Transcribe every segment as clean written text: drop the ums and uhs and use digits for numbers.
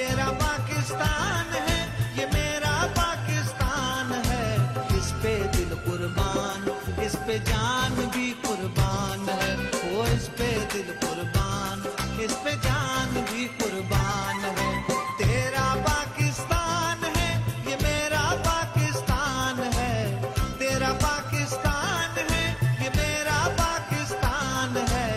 तेरा पाकिस्तान है, ये मेरा पाकिस्तान है। इस पे दिल कुर्बान, इस पे जान भी कुर्बान है। वो इस पे दिल कुर्बान, इस पे जान भी कुर्बान है। तेरा पाकिस्तान है, ये मेरा पाकिस्तान है। तेरा पाकिस्तान है, ये मेरा पाकिस्तान है।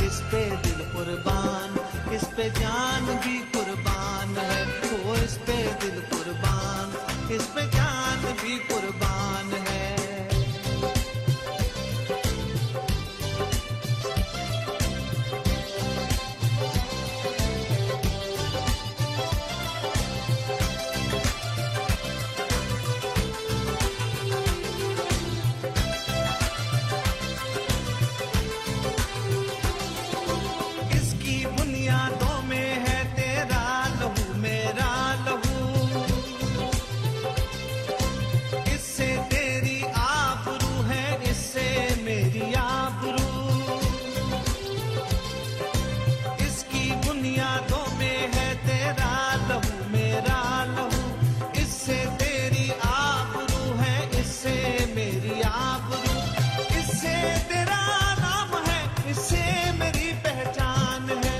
इस पे दिल कुर्बान, इस पे जान भी कुर्बान है। वो इस पे दिल कुर्बान, इस पे जान भी कुर्बान है। इसकी बुनियादों में है तेरा लहू मेरा लहू। इससे तेरी आबरू है, इससे मेरी आबरू। इसकी बुनियादों में है तेरा लहू मेरा लहू। इससे तेरी आबरू है, इससे मेरी आबरू। इससे तेरा नाम है, इससे मेरी पहचान है।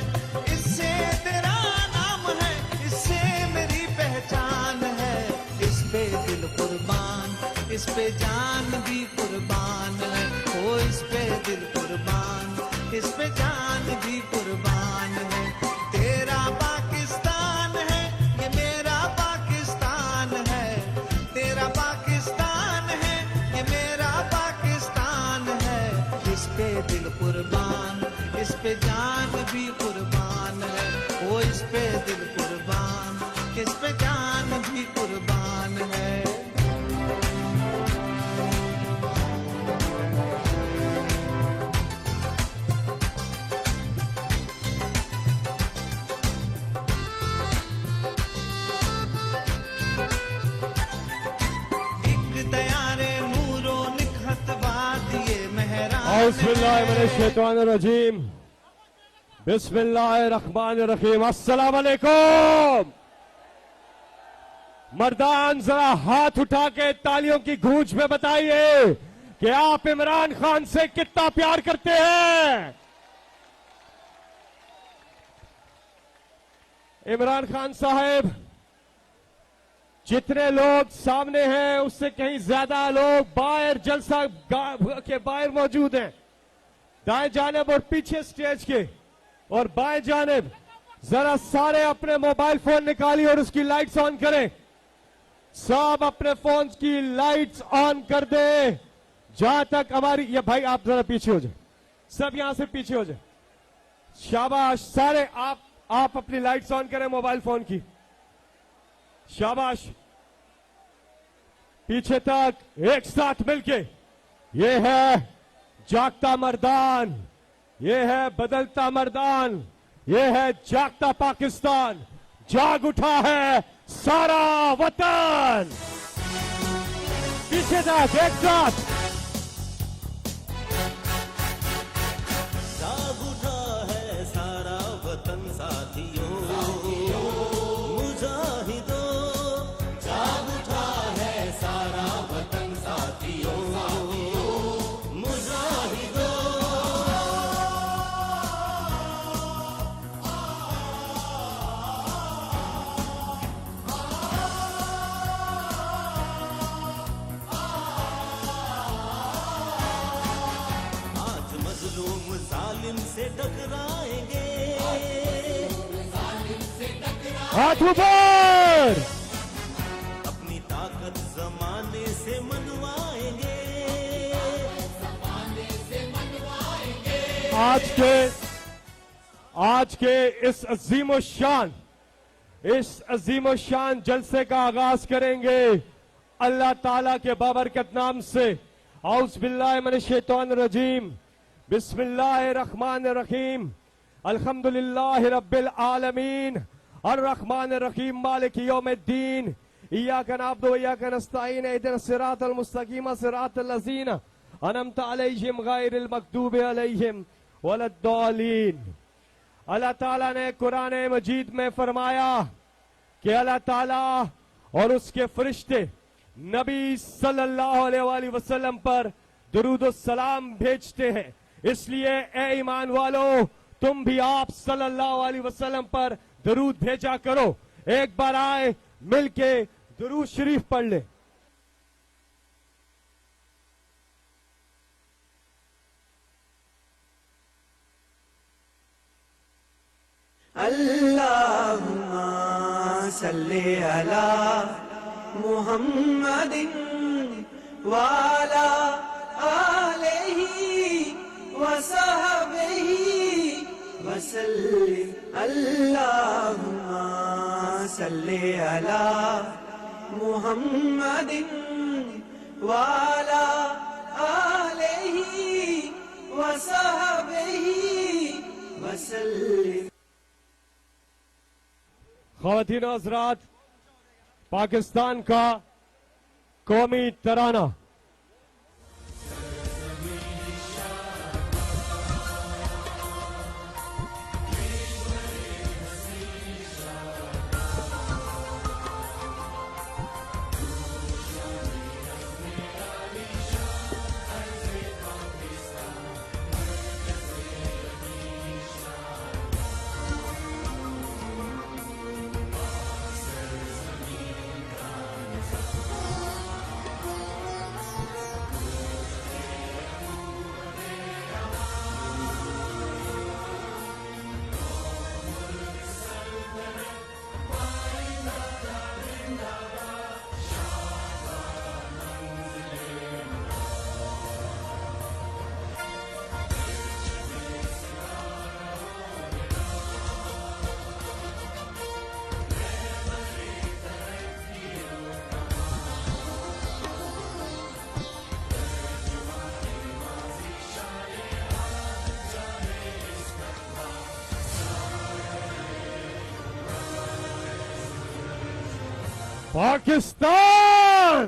इससे तेरा नाम है, इससे मेरी पहचान है। इस पे दिल कुर्बान, इस पे जान भी कुर्बान है। ओ इस पे दिल कुर्बान, इस पे जान भी कुर्बान है। तेरा पाकिस्तान है, ये मेरा पाकिस्तान है। तेरा पाकिस्तान है, ये मेरा पाकिस्तान है। इस पे दिल कुर्बान, इस पे जान भी कुर्बान है। ओ इस पे दिल कुर्बान, इस पे जान भी कुर्बान है। एक दयारे नूरो निखत वादिये मेहरान औज़ुबिल्लाहिमिनश्शैतानिर्रजीम, बिस्मिल्लाहिर्रहमानिर्रहीम। अस्सलाम वालेकुम। मर्दान जरा हाथ उठा के तालियों की गूंज में बताइए कि आप इमरान खान से कितना प्यार करते हैं। इमरान खान साहब, जितने लोग सामने हैं उससे कहीं ज्यादा लोग बाहर जलसा के बाहर मौजूद हैं। दाएं जानिब और पीछे स्टेज के और बाएं जानिब जरा सारे अपने मोबाइल फोन निकालिए और उसकी लाइट्स ऑन करें। सब अपने फोन की लाइट्स ऑन कर दे। जहां तक हमारी ये भाई आप जरा पीछे हो जाए, सब यहां से पीछे हो जाए। शाबाश, सारे आप अपनी लाइट्स ऑन करें मोबाइल फोन की। शाबाश, पीछे तक एक साथ मिलके। ये है जागता मर्दान, ये है बदलता मर्दान, ये है जागता पाकिस्तान। जाग उठा है सारा वतन। पीछे तक एक साथ। जाग उठा है सारा वतन साथियों, मुजाहिदों। जाग उठा है सारा वतन साथियों, मुजाहिदों। आज मजलूम जालिम से टकराएंगे, हाथ ऊपर। अपनी ताकत जमाने से मनवाएंगे। आज के इस अजीम शान जलसे का आगाज करेंगे अल्लाह ताला के बाबरकत नाम से। औज़ बिल्लाहि मिनश शैतानिर रजीम, बिस्मिल्लाहिर रहमानिर रहीम, अल्हम्दुलिल्लाहि रब्बिल आलमीन, अर्रहमानिर रहीम, मालिकि यौमिद्दीन, इय्याका नअबुदु व इय्याका नस्तईन, इहदिनस सिरातल मुस्तकीम, सिरातल लज़ीना अनअमता अलैहिम गैरिल मग़दूबि अलैहिम वलद्दालीन। अल्लाह ताला ने कुरान मजीद में फरमाया कि अल्लाह ताला और उसके फरिश्ते नबी सल्लल्लाहु अलैहि वसल्लम पर दुरूद और सलाम भेजते हैं। इसलिए ए ईमान वालों, तुम भी आप सल्लल्लाहु अलैहि वसल्लम पर दुरूद भेजा करो। एक बार आए मिलके दुरूद शरीफ पढ़ ले। अल्लाहुम्मा सल्ली अला मुहम्मदिन वाला आलिही वसहबिही वसल्लिम। अल्लाहुम्मा सल्ली अला मुहम्मदिन वाला आलिही वसहबिही वसल्लिम। ख़वातीन और हज़रात, पाकिस्तान का कौमी तराना पाकिस्तान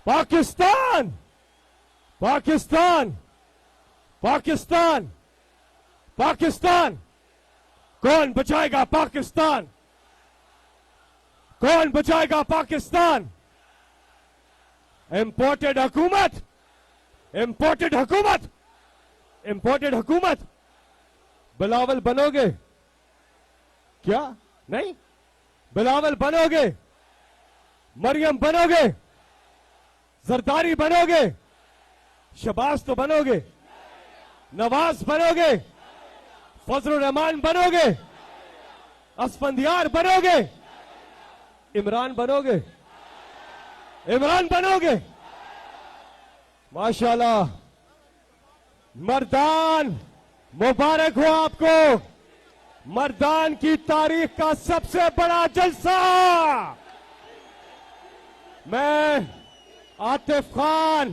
पाकिस्तान पाकिस्तान पाकिस्तान पाकिस्तान। कौन बचाएगा पाकिस्तान? कौन बचाएगा पाकिस्तान? इंपोर्टेड हुकूमत, इंपोर्टेड हुकूमत, इंपोर्टेड हुकूमत। बिलावल बनोगे क्या? नहीं, बिलावल बनोगे, मरियम बनोगे, जरदारी बनोगे, शबाज तो बनोगे, नवाज बनोगे, फजलुर रहमान बनोगे, असफंदियार बनोगे, इमरान बनोगे, इमरान बनोगे। माशाल्लाह, मर्दान मुबारक हो आपको। मर्दान की तारीख का सबसे बड़ा जलसा। मैं आतिफ खान,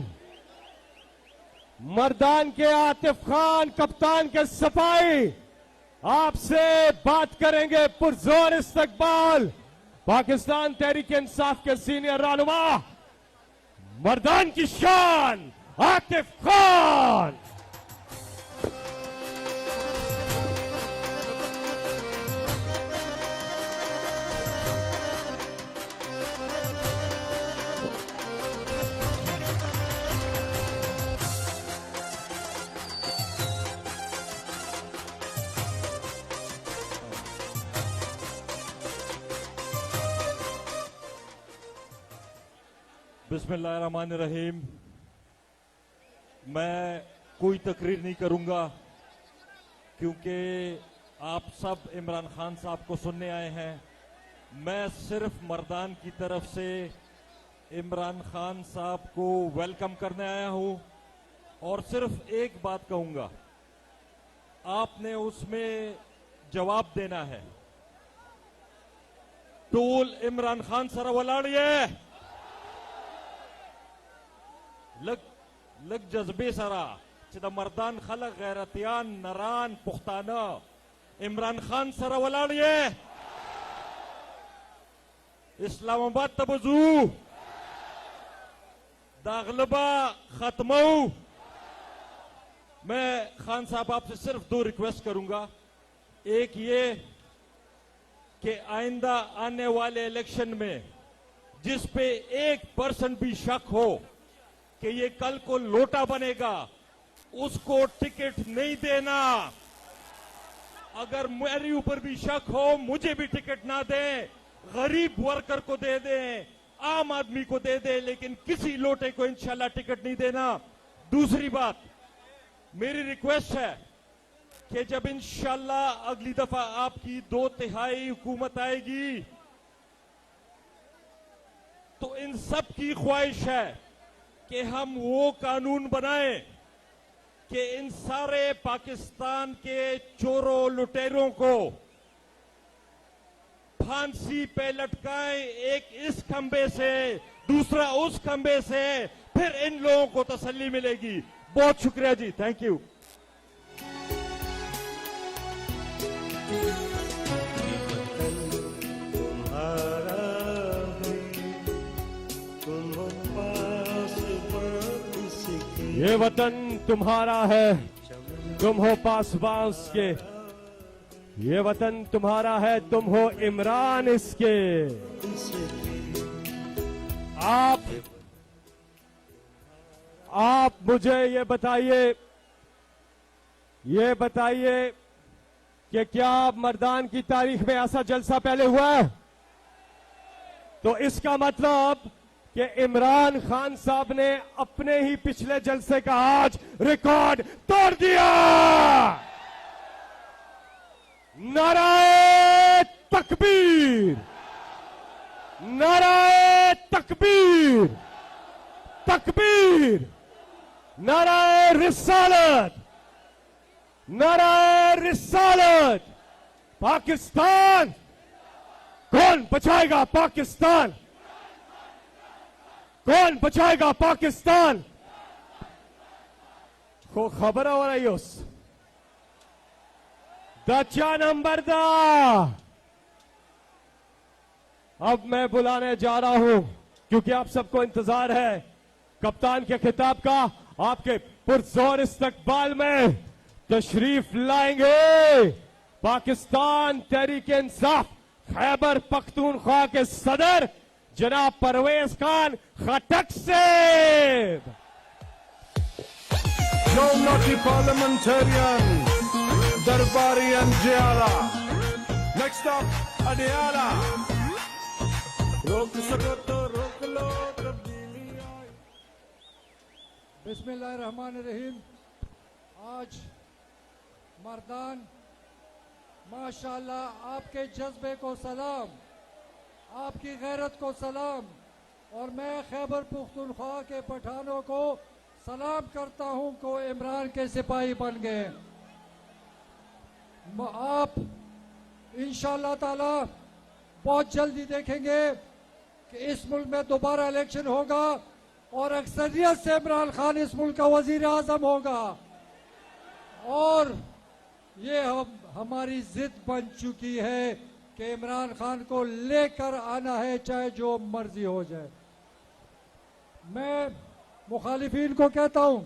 मर्दान के आतिफ खान कप्तान के सफाई आपसे बात करेंगे। पुरजोर इस्तकबाल पाकिस्तान तहरीक इंसाफ के सीनियर रहनुमा मर्दान की शान आतिफ खान। बिस्मिल्लाहिर्रहमानिर्रहीम। मैं कोई तकरीर नहीं करूंगा क्योंकि आप सब इमरान खान साहब को सुनने आए हैं। मैं सिर्फ मर्दान की तरफ से इमरान खान साहब को वेलकम करने आया हूं और सिर्फ एक बात कहूंगा, आपने उसमें जवाब देना है। टोल इमरान खान सर वलाड़िए लग जज्बे सरा चिदा मर्दान खलक गैरतियान नरान पुख्ताना इमरान खान सरा वलाड़िए इस्लामाबाद तबजू दागलबा खत्मऊ। मैं खान साहब आपसे सिर्फ दो रिक्वेस्ट करूंगा। एक ये कि आइंदा आने वाले इलेक्शन में जिस पे 1% भी शक हो कि ये कल को लोटा बनेगा, उसको टिकट नहीं देना। अगर मेरे ऊपर भी शक हो, मुझे भी टिकट ना दें, गरीब वर्कर को दे दें, आम आदमी को दे दें, लेकिन किसी लोटे को इंशाल्लाह टिकट नहीं देना। दूसरी बात, मेरी रिक्वेस्ट है कि जब इंशाल्लाह अगली दफा आपकी 2/3 हुकूमत आएगी, तो इन सब की ख्वाहिश है कि हम वो कानून बनाएं कि इन सारे पाकिस्तान के चोरों लुटेरों को फांसी पे लटकाएं, एक इस खंबे से दूसरा उस खंबे से, फिर इन लोगों को तसल्ली मिलेगी। बहुत शुक्रिया जी, थैंक यू। तुम्हारा है, तुम हो पास इसके, ये वतन तुम्हारा है, तुम हो पासबान के। ये वतन तुम्हारा है, तुम हो इमरान इसके। आप मुझे ये बताइए कि क्या मर्दान की तारीख में ऐसा जलसा पहले हुआ है? तो इसका मतलब कि इमरान खान साहब ने अपने ही पिछले जलसे का आज रिकॉर्ड तोड़ दिया। नाराए तकबीर, नाराए तकबीर, तकबीर, नाराए रिसालत, नाराए रिसालत। पाकिस्तान, कौन बचाएगा पाकिस्तान? कौन बचाएगा पाकिस्तान? को खबर हो रही उस दच्चा नंबर दा। अब मैं बुलाने जा रहा हूं, क्योंकि आप सबको इंतजार है कप्तान के खिताब का। आपके पुरजोर इस्तकबाल में तशरीफ लाएंगे पाकिस्तान तहरीक इंसाफ खैबर पख्तूनख्वा के सदर जनाब परवेज खान खटक से। No naughty parliamentarian, Darbari and Jiala. Next up, Adiala. रोक सको तो रोक लो तब्दीली आई। बिस्मिल्लाहिर्रहमानिर्रहीम। आज मर्दान माशाल्लाह आपके जज्बे को सलाम, आपकी गैरत को सलाम, और मैं खैबर पुख्तूनख्वा के पठानों को सलाम करता हूं को इमरान के सिपाही बन गए। आप इंशाअल्लाह ताला बहुत जल्दी देखेंगे कि इस मुल्क में दोबारा इलेक्शन होगा और अक्सरियत से इमरान खान इस मुल्क का वजीर आजम होगा। और ये हमारी जिद बन चुकी है कि इमरान खान को लेकर आना है, चाहे जो मर्जी हो जाए। मैं मुखालिफिन को कहता हूं,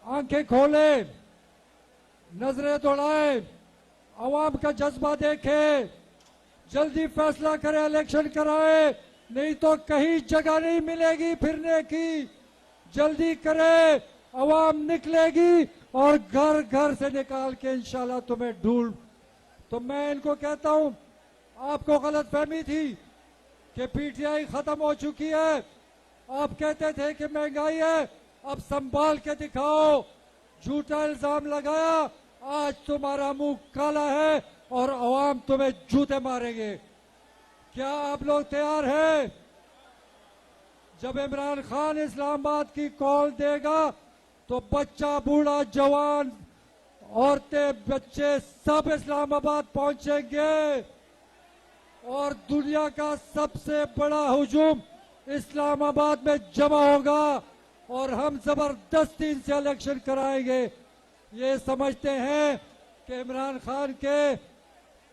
आंखें खोले, नजरें दौड़ाए, अवाम का जज्बा देखे, जल्दी फैसला करे, इलेक्शन कराए, नहीं तो कहीं जगह नहीं मिलेगी फिरने की। जल्दी करे, अवाम निकलेगी और घर घर से निकाल के इंशाल्लाह तुम्हें ढूंढ। तो मैं इनको कहता हूं, आपको गलत फहमी थी कि पीटीआई खत्म हो चुकी है। आप कहते थे कि महंगाई है, अब संभाल के दिखाओ। झूठा इल्जाम लगाया, आज तुम्हारा मुंह काला है और अवाम तुम्हें जूते मारेंगे। क्या आप लोग तैयार हैं? जब इमरान खान इस्लामाबाद की कॉल देगा तो बच्चा, बूढ़ा, जवान, औरतें, बच्चे सब इस्लामाबाद पहुंचेंगे और दुनिया का सबसे बड़ा हुजूम इस्लामाबाद में जमा होगा और हम जबरदस्ती इनसे इलेक्शन कराएंगे। ये समझते हैं कि इमरान खान के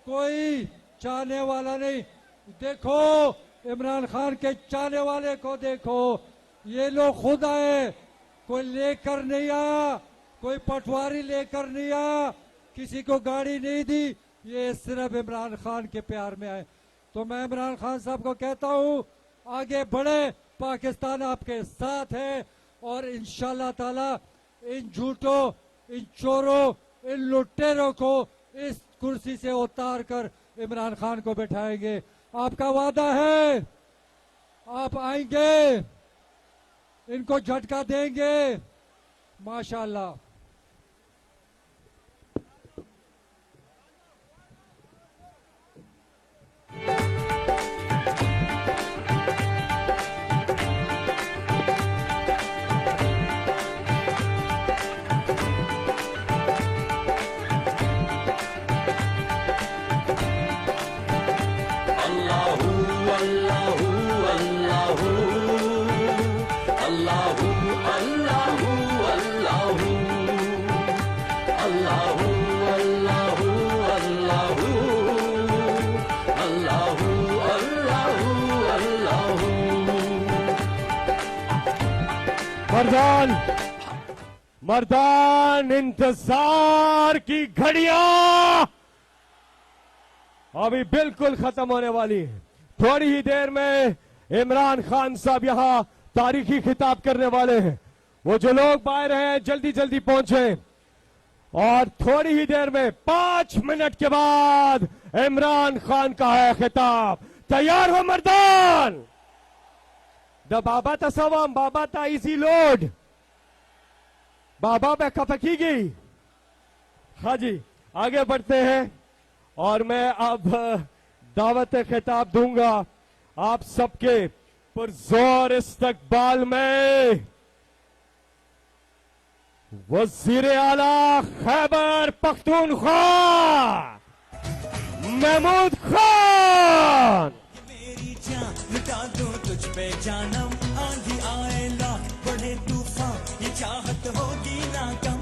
कोई चाहने वाला नहीं। देखो, इमरान खान के चाहने वाले को देखो, ये लोग खुद आए, कोई लेकर नहीं आया, कोई पटवारी लेकर नहीं आया, किसी को गाड़ी नहीं दी, ये सिर्फ इमरान खान के प्यार में आए। तो मैं इमरान खान साहब को कहता हूँ आगे बढ़े, पाकिस्तान आपके साथ है और इंशाल्लाह ताला इन झूठों, इन चोरों, इन लुटेरों को इस कुर्सी से उतार कर इमरान खान को बैठाएंगे। आपका वादा है, आप आएंगे, इनको झटका देंगे। माशाल्लाह। मर्दान, मर्दान, इंतजार की घड़ियां अभी बिल्कुल खत्म होने वाली है। थोड़ी ही देर में इमरान खान साहब यहां तारीखी खिताब करने वाले हैं। वो जो लोग बाहर हैं जल्दी जल्दी पहुंचे और थोड़ी ही देर में 5 मिनट के बाद इमरान खान का है खिताब। तैयार हो मर्दान? द बाबा तसवम बाबा ता इजी लोड बाबा बैकअपकीगी। हाँ जी, आगे बढ़ते हैं और मैं अब दावत खिताब दूंगा आप सबके पुरजोर इस्तकबाल में वजीर आला खैबर पख्तूनख्वा महमूद खान। मेरी जान लुटा दूं तुझ पे जानम, आंधी आए लाख बढ़े तूफान, ये चाहत होगी ना कम।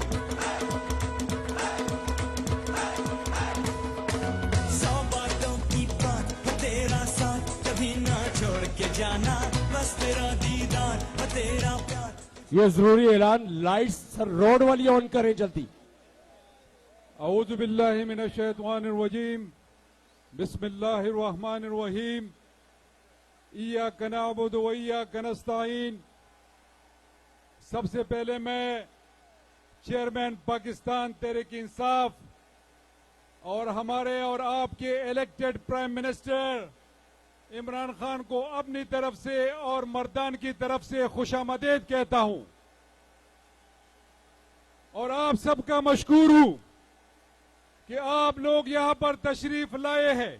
100 बातों की बात हो तेरा साथ, कभी ना छोड़ के जाना, बस तेरा दीदार हो तेरा प्यार। ये जरूरी ऐलान, लाइट्स रोड वाली ऑन करें जल्दी। औज़ु बिल्लाहि मिनश शैतानिर रजीम, बिस्मिल्लाहिर रहमानिर रहीम, इय्याका नअबुदु व इय्याका नस्तईन। सबसे पहले मैं चेयरमैन पाकिस्तान तहरीक इंसाफ और हमारे और आपके elected prime minister Imran Khan को अपनी तरफ से और मर्दान की तरफ से खुशामदीद कहता हूं और आप सबका मशकूर हूं कि आप लोग यहां पर तशरीफ लाए हैं।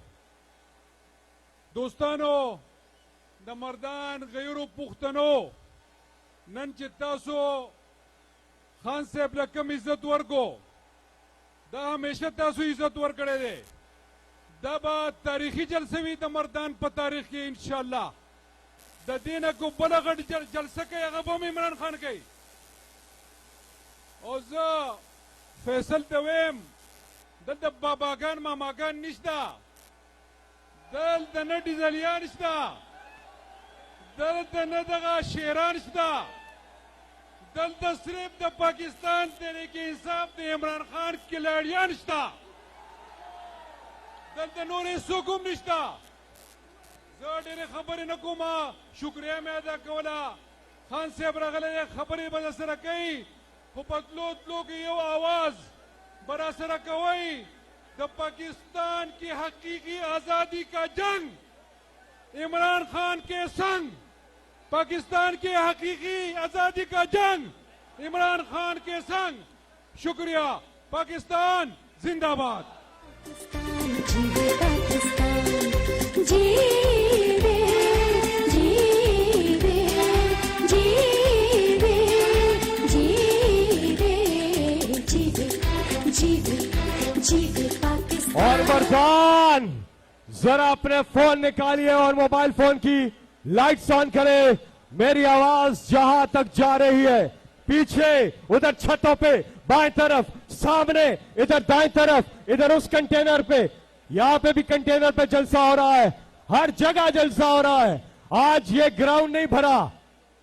दोस्तानो, द मर्दान गैरू पुख्तनो नन चित्तासो खान साहब लकम इज्जत वर्गो दा हमेशा तासो इज्जत वर करे दे दबा तारीखी जलसे भी द मर्दान पर तारीख की इंशाल्लाह द दिन को बड़ा गढ़ जलसे के अगबों इमरान खान के और फैसल तवेम दल बाबागान मामागान निश्ता दल दन डिजलिया निश्ता दल दन दगा शेरान निश्ता दल तस्रीफ द पाकिस्तान तहरीक इंसाफ द इमरान खान खिलाड़ियां निश्ता दल द नूर सुकुम निश्ता ज़ेरे खबर नकुमा शुक्रिया में अदा कोला खान साहब रगले खबरी बजा सर कई खुपतलो की यो आवाज बरा सर कवई द पाकिस्तान की हकीकी आजादी का जंग इमरान खान के संग, पाकिस्तान के हकीकी आजादी का जंग इमरान खान के संग। शुक्रिया। पाकिस्तान जिंदाबाद। पाकिस्तान जीवे जीवे जीवे जीवे जीवे जीवे जीवे पाकिस्तान। और मर्दान जरा अपने फोन निकालिए और मोबाइल फोन की लाइट्स ऑन करें। मेरी आवाज जहां तक जा रही है, पीछे उधर छतों पे बाएं तरफ, सामने इधर दाएं तरफ, इधर उस कंटेनर पे, यहां पे भी कंटेनर पे जलसा हो रहा है, हर जगह जलसा हो रहा है। आज ये ग्राउंड नहीं भरा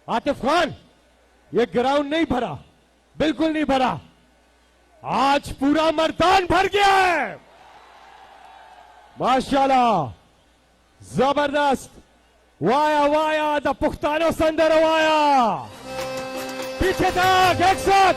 आतिफ खान, ये ग्राउंड नहीं भरा, बिल्कुल नहीं भरा। आज पूरा मर्दान भर गया है। माशाल्लाह, जबरदस्त। वाया वाया द पुख्तानो संदर वाया, पीछे तक एक साथ।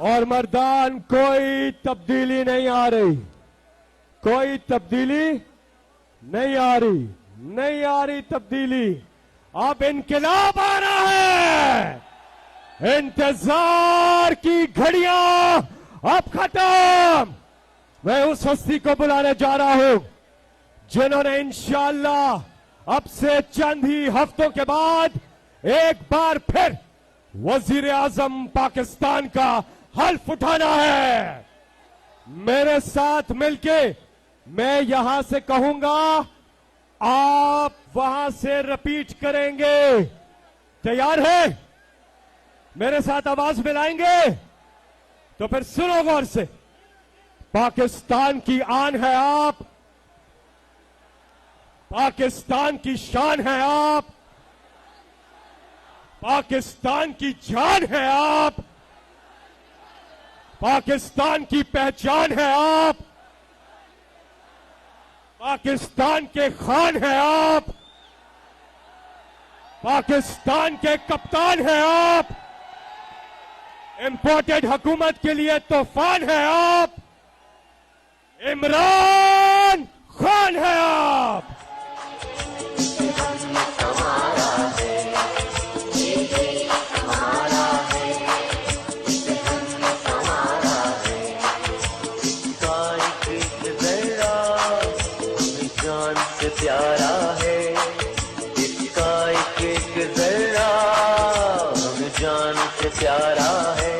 और मर्दान, कोई तब्दीली नहीं आ रही, कोई तब्दीली नहीं आ रही, नहीं आ रही तब्दीली। अब इनकलाब आ रहा है। इंतजार की घड़ियां अब खत्म। मैं उस हस्ती को बुलाने जा रहा हूं जिन्होंने इंशाअल्लाह अब से चंद ही हफ्तों के बाद एक बार फिर वजीर आजम पाकिस्तान का हल्फ उठाना है। मेरे साथ मिलके मैं यहां से कहूंगा, आप वहां से रिपीट करेंगे। तैयार है? मेरे साथ आवाज मिलाएंगे? तो फिर सुनो गौर से। पाकिस्तान की आन है आप, पाकिस्तान की शान है आप, पाकिस्तान की जान है आप, पाकिस्तान की पहचान है आप, पाकिस्तान के खान है आप, पाकिस्तान के कप्तान है आप, इंपोर्टेड हुकूमत के लिए तूफान है आप, इमरान खान है आप। प्यारा है इसका एक जरा, हम जान से प्यारा है।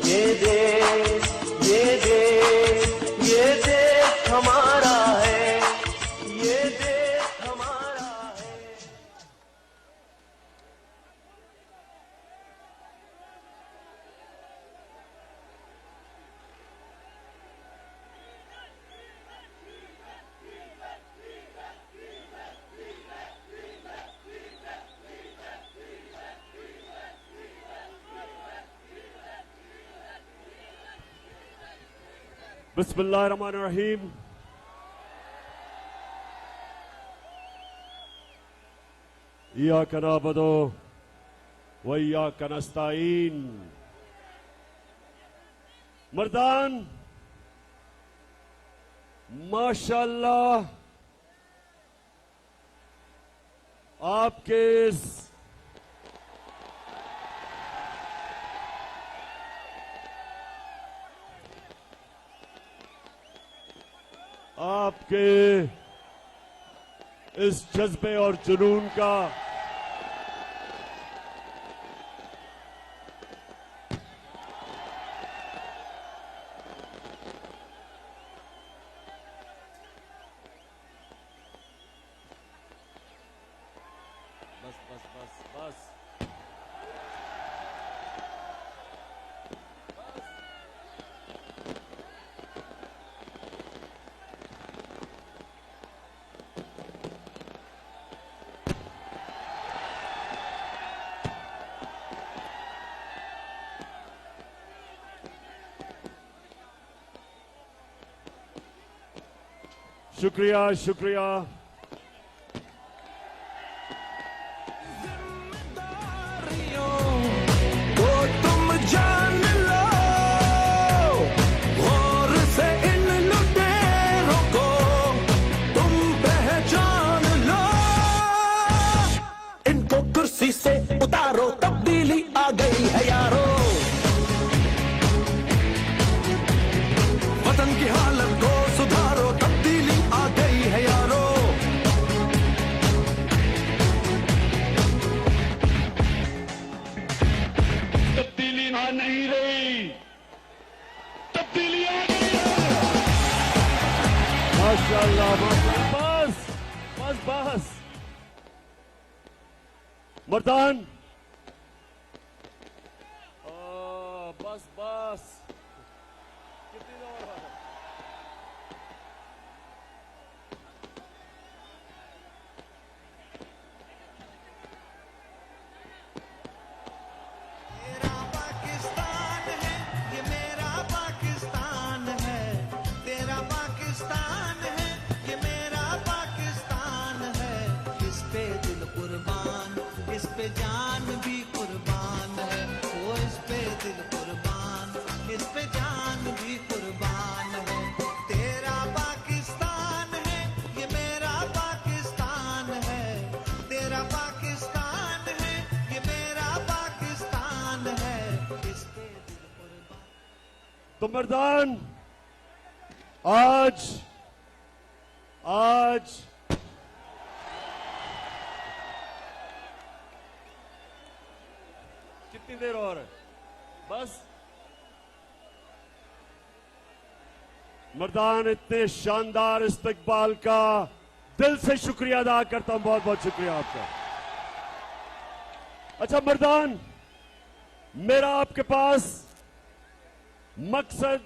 ये देश, ये देश, ये देश हमारा है, ये देश हमारा है। बिस्मिल्लाहिर्रहमानिर्रहीम। इय्याका नअबुदु व इय्याका नस्तईन। मर्दान, माशाअल्लाह, आपके इस जज्बे और जुनून का बस शुक्रिया, शुक्रिया। तो तुम जान लो, गौर से इन लुटेरों को तुम पहचान लो। इनको कुर्सी से उतारो, तब्दीली आ गई है यारो। वतन की हालत को सुधारो, तब्दीली आ गई है यारो। तब्दीली ना नहीं रही, माशाल्लाह माशाल्लाह, बस बस बस मर्दान, बस बस कितनी देर और है? तेरा पाकिस्तान है, ये मेरा पाकिस्तान है। तेरा पाकिस्तान है, ये मेरा पाकिस्तान है। इस पे दिल कुर्बान, इस पे जान भी कुर्बान है। वो इस पे दिल कुर्बान, इस पे जान भी कुर्बान है। तेरा पाकिस्तान है, ये मेरा पाकिस्तान है। तेरा पाकिस्तान है, ये मेरा पाकिस्तान है। इस पे दिल कुर्बान। तो मर्दान, आज आज कितनी देर और है? बस मर्दान, इतने शानदार इस्तकबाल का दिल से शुक्रिया अदा करता हूं, बहुत बहुत शुक्रिया आपका। अच्छा मर्दान, मेरा आपके पास मकसद,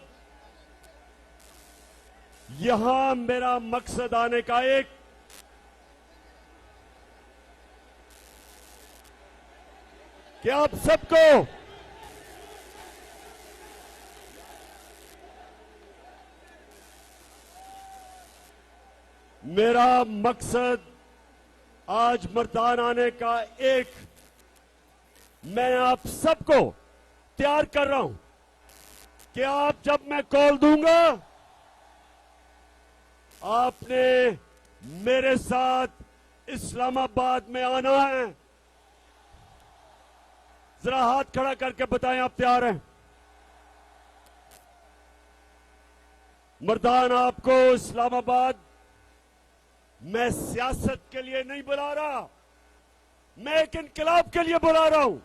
यहां मेरा मकसद आने का एक, कि आप सबको मेरा मकसद आज मर्दान आने का एक, मैं आप सबको तैयार कर रहा हूं कि आप जब मैं कॉल दूंगा, आपने मेरे साथ इस्लामाबाद में आना है। जरा हाथ खड़ा करके बताएं आप तैयार हैं? मर्दान, आपको इस्लामाबाद मैं सियासत के लिए नहीं बुला रहा, मैं एक इनकलाब के लिए बुला रहा हूं।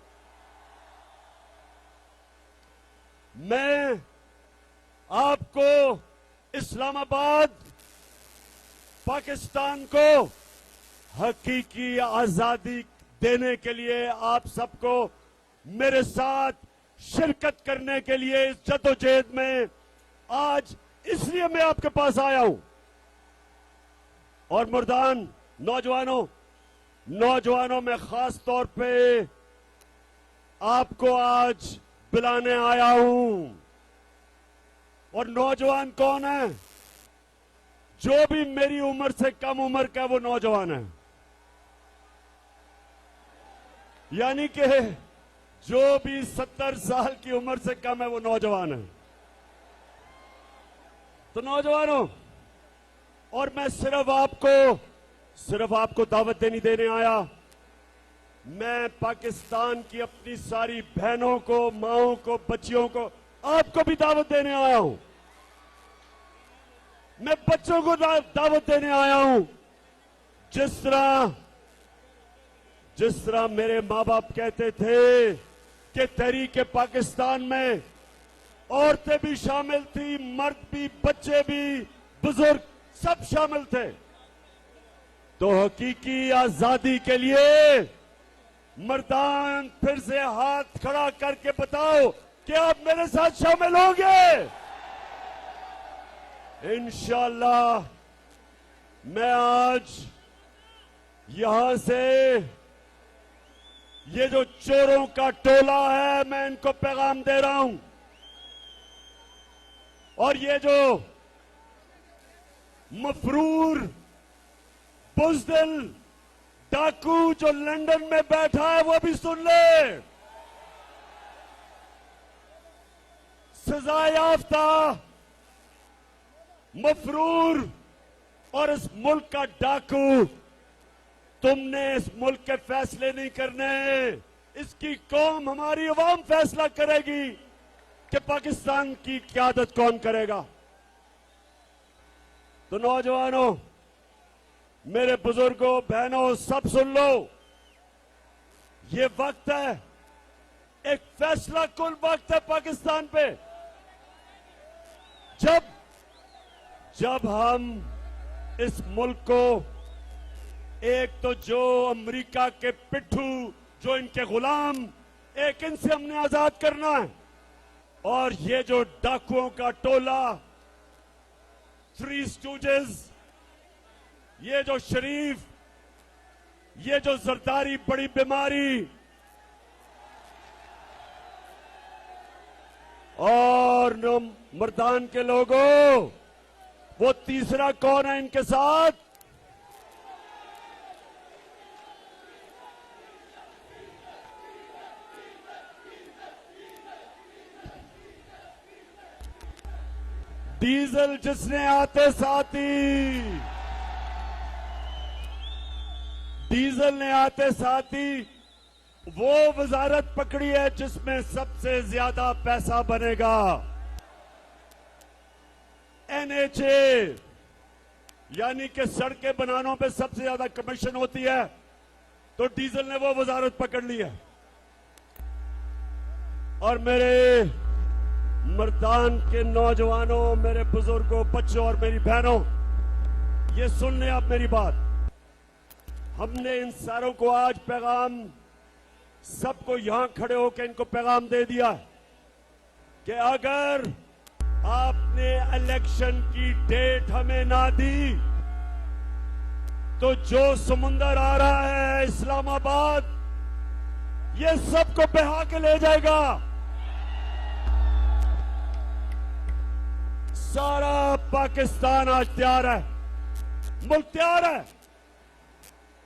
मैं आपको इस्लामाबाद, पाकिस्तान को हकीकी आजादी देने के लिए आप सबको मेरे साथ शिरकत करने के लिए इस जद्दोजहद में आज इसलिए मैं आपके पास आया हूं। और मर्दान, नौजवानों में खास तौर पे आपको आज बुलाने आया हूं। और नौजवान कौन है? जो भी मेरी उम्र से कम उम्र का वो नौजवान है, यानी कि जो भी 70 साल की उम्र से कम है वो नौजवान है। तो नौजवानों, और मैं सिर्फ आपको दावत देने आया। मैं पाकिस्तान की अपनी सारी बहनों को, माओं को, बच्चियों को, आपको भी दावत देने आया हूं। मैं बच्चों को दावत देने आया हूं। जिस तरह मेरे माँ बाप कहते थे कि तहरीके पाकिस्तान में औरतें भी शामिल थी, मर्द भी, बच्चे भी, बुजुर्ग सब शामिल थे। तो हकीकी आजादी के लिए मर्दान, फिर से हाथ खड़ा करके बताओ कि आप मेरे साथ शामिल होंगे? इंशाअल्लाह मैं आज यहां से ये जो चोरों का टोला है, मैं इनको पैगाम दे रहा हूं। और ये जो मफरूर, बुज़दिल, डाकू जो लंदन में बैठा है वो भी सुन ले। सजा याफ्ता मफरूर और इस मुल्क का डाकू, तुमने इस मुल्क के फैसले नहीं करने। इसकी कौम, हमारी अवाम फैसला करेगी कि पाकिस्तान की क़यादत कौन करेगा। तो नौजवानों, मेरे बुजुर्गों, बहनों, सब सुन लो। ये वक्त है, एक फैसला कुन वक्त है पाकिस्तान पे। जब हम इस मुल्क को एक तो जो अमेरिका के पिट्ठू, जो इनके गुलाम, एक इनसे हमने आजाद करना है। और ये जो डाकुओं का टोला, थ्री स्टूजेस, ये जो शरीफ, ये जो जरदारी बड़ी बीमारी, और मर्दान के लोगों, वो तीसरा कौन है इनके साथ? डीजल जिसने आते साथ ही, डीजल ने आते साथ ही वो वजारत पकड़ी है जिसमें सबसे ज्यादा पैसा बनेगा। एनएचए यानी कि सड़कें बनाने पे सबसे ज्यादा कमीशन होती है, तो डीजल ने वो वजारत पकड़ ली है। और मेरे मर्दान के नौजवानों, मेरे बुजुर्गों, बच्चों और मेरी बहनों, ये सुन लें आप मेरी बात। हमने इन सारों को आज पैगाम, सबको यहां खड़े होकर इनको पैगाम दे दिया कि अगर आपने इलेक्शन की डेट हमें ना दी तो जो समुंदर आ रहा है इस्लामाबाद, ये सबको बहा के ले जाएगा। सारा पाकिस्तान आज तैयार है, मुल्क तैयार है।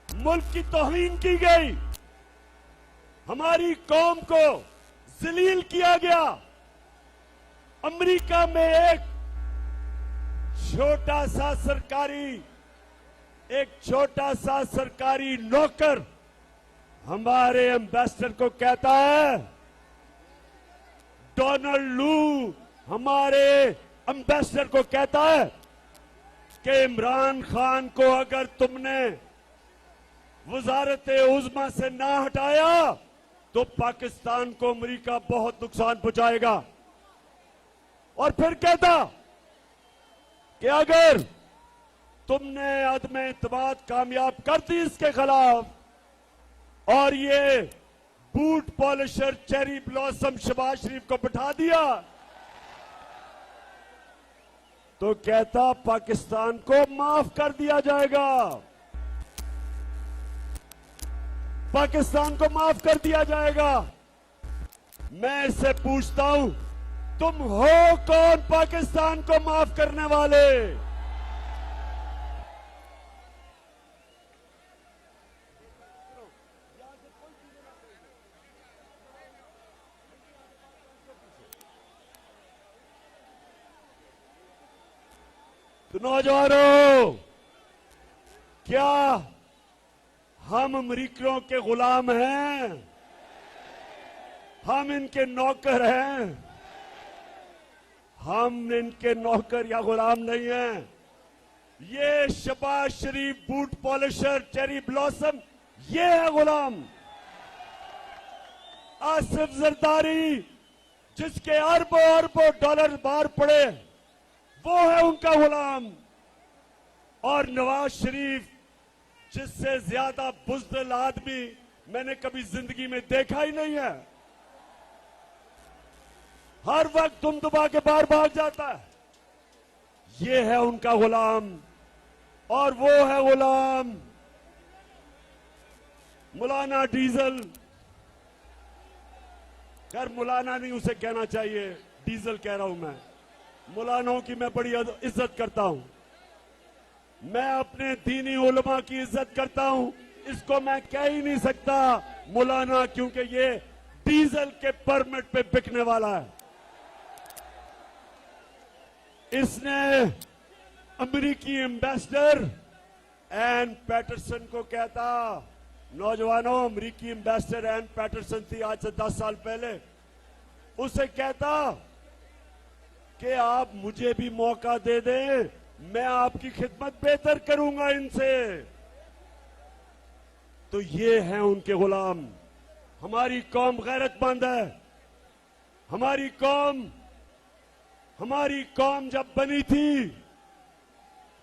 मुल्क की तौहीन की गई, हमारी कौम को जलील किया गया। अमेरिका में एक छोटा सा सरकारी नौकर हमारे एम्बेसडर को कहता है, डोनाल्ड लू हमारे एम्बेसडर को कहता है कि इमरान खान को अगर तुमने वजारत उज़्मा से ना हटाया तो पाकिस्तान को अमेरिका बहुत नुकसान पहुंचाएगा। और फिर कहता कि अगर तुमने अदम इत्मीनान कामयाब कर दी इसके खिलाफ और ये boot polisher cherry blossom Shahbaz Sharif को बिठा दिया, तो कहता पाकिस्तान को माफ कर दिया जाएगा, पाकिस्तान को माफ कर दिया जाएगा। मैं इससे पूछता हूं, तुम हो कौन पाकिस्तान को माफ करने वाले? तो नौजवानों, क्या हम अमेरिकियों के गुलाम हैं? हम इनके नौकर हैं? हम इनके नौकर या गुलाम नहीं हैं। ये शहबाज शरीफ, बूट पॉलिशर, चेरी ब्लॉसम, ये है गुलाम। आसिफ जरदारी जिसके अरबों अरबों डॉलर बाहर पड़े, वो है उनका गुलाम। और नवाज शरीफ जिससे ज्यादा बुज़दिल आदमी मैंने कभी जिंदगी में देखा ही नहीं है, हर वक्त तुम दबा के बाहर भाग जाता है, ये है उनका गुलाम। और वो है गुलाम मौलाना डीजल। खैर मौलाना नहीं उसे कहना चाहिए, डीजल कह रहा हूं मैं। मौलानाओं की मैं बड़ी इज्जत करता हूं, मैं अपने दीनी उलमा की इज्जत करता हूं, इसको मैं कह ही नहीं सकता मौलाना, क्योंकि ये डीजल के परमिट पे बिकने वाला है। इसने अमेरिकी एम्बेसडर एन पैटरसन को कहता, नौजवानों, अमेरिकी एम्बेसडर एन पैटरसन थी आज से 10 साल पहले, उसे कहता कि आप मुझे भी मौका दे दें, मैं आपकी खिदमत बेहतर करूंगा इनसे। तो ये हैं उनके गुलाम। हमारी कौम गैरतमंद है। हमारी कौम जब बनी थी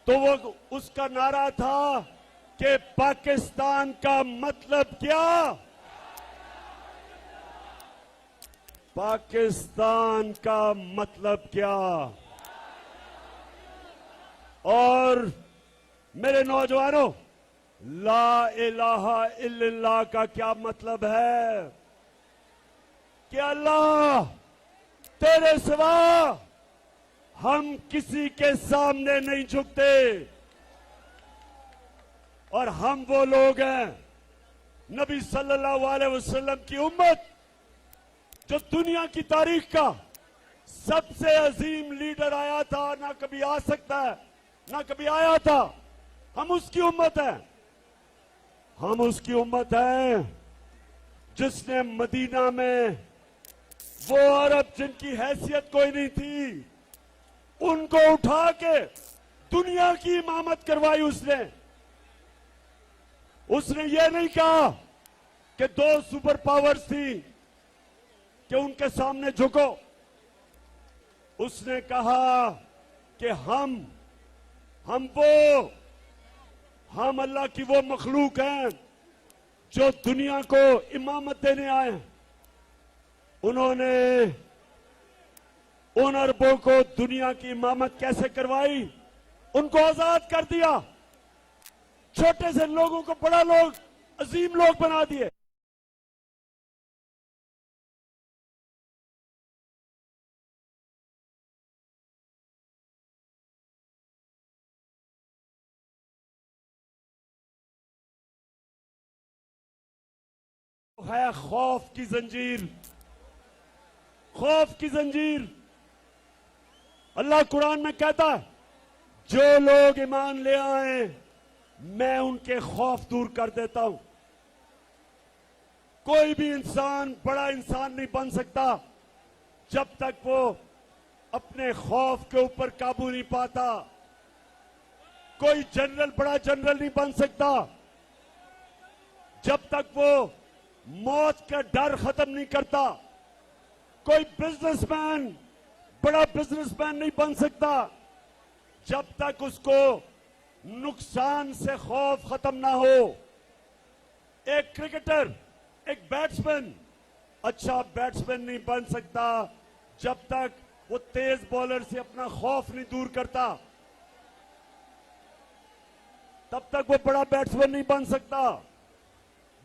तो वो उसका नारा था कि पाकिस्तान का मतलब क्या? पाकिस्तान का मतलब क्या? और मेरे नौजवानों, ला इलाहा इल्लल्लाह का क्या मतलब है? कि अल्लाह तेरे सिवा हम किसी के सामने नहीं झुकते, और हम वो लोग हैं, नबी सल्लल्लाहु अलैहि वसल्लम की उम्मत, जो दुनिया की तारीख का सबसे अजीम लीडर आया था, ना कभी आ सकता है, ना कभी आया था। हम उसकी उम्मत है। हम उसकी उम्मत है जिसने मदीना में वो अरब जिनकी हैसियत कोई नहीं थी, उनको उठा के दुनिया की इमामत करवाई। उसने ये नहीं कहा कि दो सुपर पावर्स थी कि उनके सामने झुको। उसने कहा कि हम अल्लाह की वो मखलूक हैं जो दुनिया को इमामत देने आए हैं। उन्होंने उन अरबों को दुनिया की इमामत कैसे करवाई? उनको आजाद कर दिया, छोटे से लोगों को बड़ा लोग, अजीम लोग बना दिए। है खौफ की जंजीर, खौफ की जंजीर। अल्लाह कुरान में कहता है, जो लोग ईमान ले आए मैं उनके खौफ दूर कर देता हूं। कोई भी इंसान बड़ा इंसान नहीं बन सकता जब तक वो अपने खौफ के ऊपर काबू नहीं पाता। कोई जनरल बड़ा जनरल नहीं बन सकता जब तक वो मौत का डर खत्म नहीं करता। कोई बिजनेसमैन बड़ा बिजनेसमैन नहीं बन सकता जब तक उसको नुकसान से खौफ खत्म ना हो। एक क्रिकेटर, एक बैट्समैन अच्छा बैट्समैन नहीं बन सकता जब तक वो तेज बॉलर से अपना खौफ नहीं दूर करता। तब तक वो बड़ा बैट्समैन नहीं बन सकता।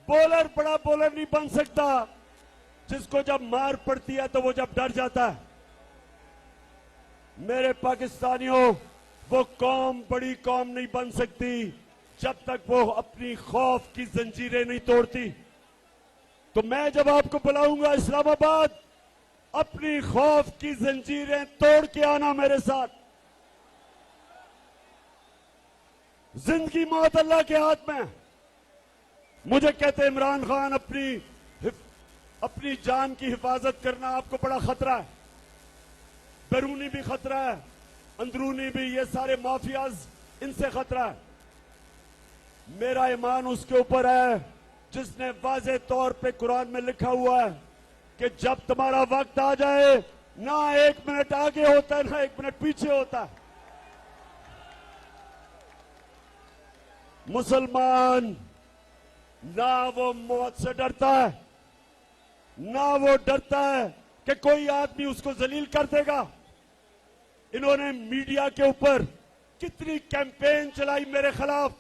बॉलर बड़ा बॉलर नहीं बन सकता जिसको जब मार पड़ती है तो वो जब डर जाता है। मेरे पाकिस्तानियों, वो कौम बड़ी कौम नहीं बन सकती जब तक वो अपनी खौफ की जंजीरें नहीं तोड़ती। तो मैं जब आपको बुलाऊंगा इस्लामाबाद, अपनी खौफ की जंजीरें तोड़ के आना मेरे साथ। जिंदगी मौत अल्लाह के हाथ में। मुझे कहते इमरान खान अपनी जान की हिफाजत करना आपको बड़ा खतरा है। बैरूनी भी खतरा है, अंदरूनी भी। ये सारे माफियाज, इनसे खतरा है। मेरा ईमान उसके ऊपर है जिसने वाज़े तौर पे कुरान में लिखा हुआ है कि जब तुम्हारा वक्त आ जाए, ना 1 मिनट आगे होता है ना 1 मिनट पीछे होता है। मुसलमान ना वो मौत से डरता है, ना वो डरता है कि कोई आदमी उसको जलील कर देगा। इन्होंने मीडिया के ऊपर कितनी कैंपेन चलाई मेरे खिलाफ,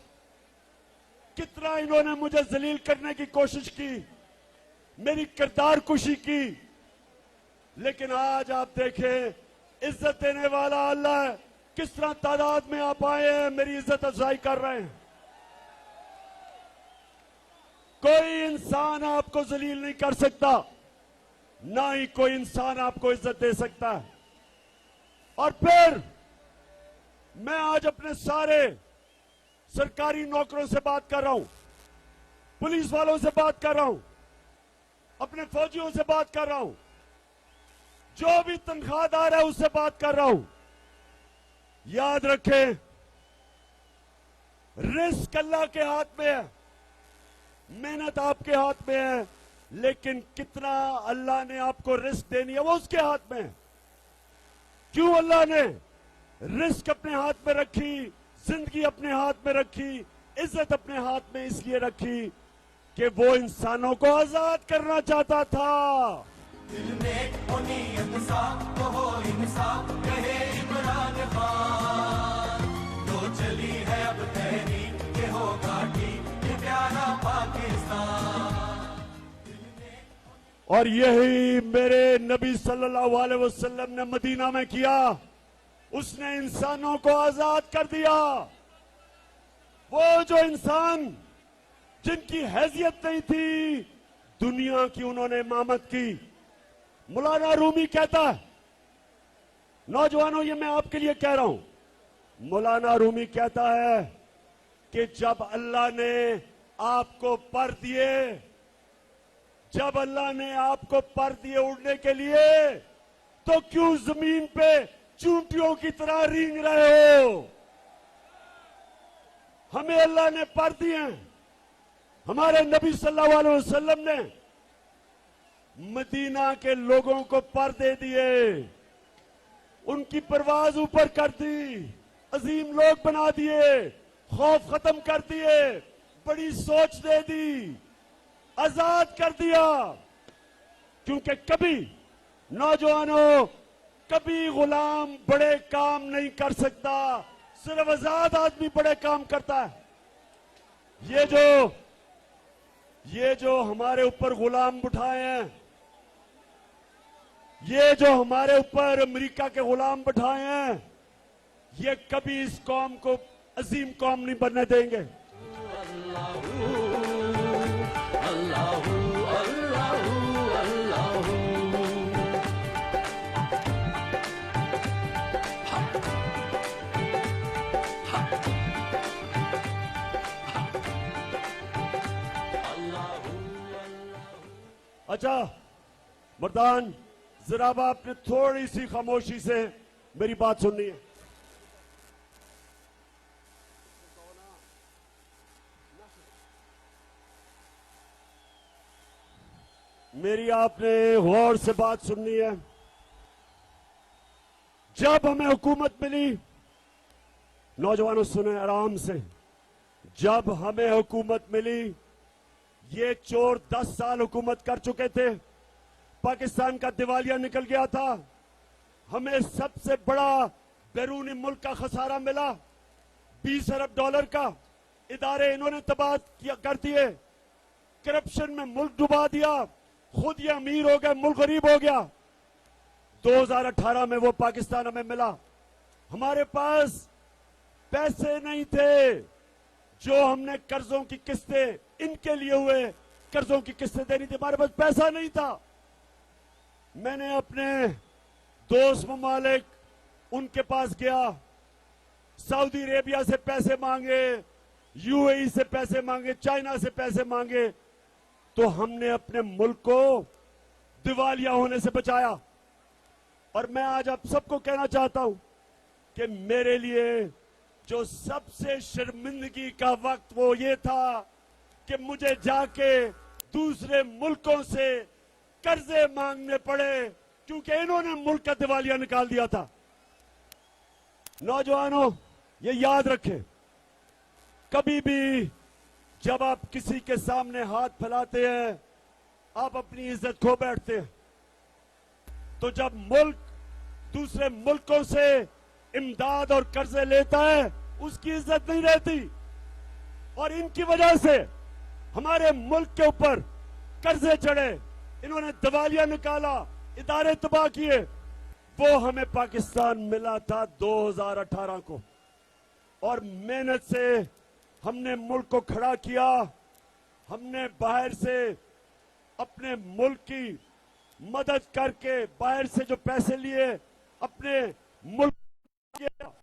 कितना इन्होंने मुझे जलील करने की कोशिश की, मेरी किरदार कुशी की। लेकिन आज आप देखें, इज्जत देने वाला अल्लाह है। किस तरह तादाद में आप आए हैं, मेरी इज्जत अफजाई कर रहे हैं। कोई इंसान आपको जलील नहीं कर सकता, ना ही कोई इंसान आपको इज्जत दे सकता है। और फिर मैं आज अपने सारे सरकारी नौकरों से बात कर रहा हूं, पुलिस वालों से बात कर रहा हूं, अपने फौजियों से बात कर रहा हूं, जो भी तनख्वाहदार है उससे बात कर रहा हूं। याद रखें, रिस्क अल्लाह के हाथ में है, मेहनत आपके हाथ में है, लेकिन कितना अल्लाह ने आपको रिस्क देनी है वो उसके हाथ में है। क्यों अल्लाह ने रिस्क अपने हाथ में रखी, जिंदगी अपने हाथ में रखी, इज्जत अपने हाथ में इसलिए रखी कि वो इंसानों को आजाद करना चाहता था। चली है अब तहरीक के होगा ठीक ये प्यारा पाकिस्तान। और यही मेरे नबी सल्लल्लाहु अलैहि वसल्लम ने मदीना में किया। उसने इंसानों को आजाद कर दिया। वो जो इंसान जिनकी हैसियत नहीं थी, दुनिया की उन्होंने इमामत की। मौलाना रूमी कहता है, नौजवानों ये मैं आपके लिए कह रहा हूं, मौलाना रूमी कहता है कि जब अल्लाह ने आपको पर दिए, जब अल्लाह ने आपको पर दिए उड़ने के लिए, तो क्यों जमीन पे चूंटियों की तरह रेंग रहे हो? हमें अल्लाह ने पर दिए हैं। हमारे नबी सल्लल्लाहु अलैहि वसल्लम ने मदीना के लोगों को पर दे दिए, उनकी परवाज ऊपर कर दी, अजीम लोग बना दिए, खौफ खत्म कर दिए, बड़ी सोच दे दी, आजाद कर दिया। क्योंकि कभी नौजवानों, कभी गुलाम बड़े काम नहीं कर सकता, सिर्फ आजाद आदमी बड़े काम करता है। ये जो हमारे ऊपर गुलाम बिठाए हैं, ये जो हमारे ऊपर अमेरिका के गुलाम बिठाए हैं, ये कभी इस कौम को अजीम कौम नहीं बनने देंगे। अच्छा मर्दान, जरा आपने थोड़ी सी खामोशी से मेरी बात सुननी है। मेरी आपने गौर से बात सुननी है। जब हमें हुकूमत मिली, नौजवानों सुने आराम से, जब हमें हुकूमत मिली, ये चोर 10 साल हुकूमत कर चुके थे, पाकिस्तान का दिवालिया निकल गया था, हमें सबसे बड़ा बैरूनी मुल्क का खसारा मिला, 20 अरब डॉलर का। इदारे इन्होंने तबाह कर दिए, करप्शन में मुल्क डुबा दिया, खुद ये अमीर हो गए, मुल्क गरीब हो गया। 2018 में वो पाकिस्तान हमें मिला। हमारे पास पैसे नहीं थे, जो हमने कर्जों की किस्तें, इनके लिए हुए कर्जों की किस्तें देनी थी, हमारे पास पैसा नहीं था। मैंने अपने दोस्त ममालिक, उनके पास गया, सऊदी अरेबिया से पैसे मांगे, यूएई से पैसे मांगे, चाइना से पैसे मांगे, तो हमने अपने मुल्क को दिवालिया होने से बचाया। और मैं आज आप सबको कहना चाहता हूं कि मेरे लिए जो सबसे शर्मिंदगी का वक्त वो ये था कि मुझे जाके दूसरे मुल्कों से कर्जे मांगने पड़े, क्योंकि इन्होंने मुल्क का दिवालिया निकाल दिया था। नौजवानों ये याद रखें, कभी भी जब आप किसी के सामने हाथ फैलाते हैं, आप अपनी इज्जत खो बैठते हैं। तो जब मुल्क दूसरे मुल्कों से इमदाद और कर्जे लेता है, उसकी इज्जत नहीं रहती। और इनकी वजह से हमारे मुल्क के ऊपर कर्जे चढ़े, इन्होंने दिवालिया निकाला, इदारे तबाह किए। वो हमें पाकिस्तान मिला था 2018 को, और मेहनत से हमने मुल्क को खड़ा किया। हमने बाहर से अपने मुल्क की मदद करके, बाहर से जो पैसे लिए, अपने मुल्क किया।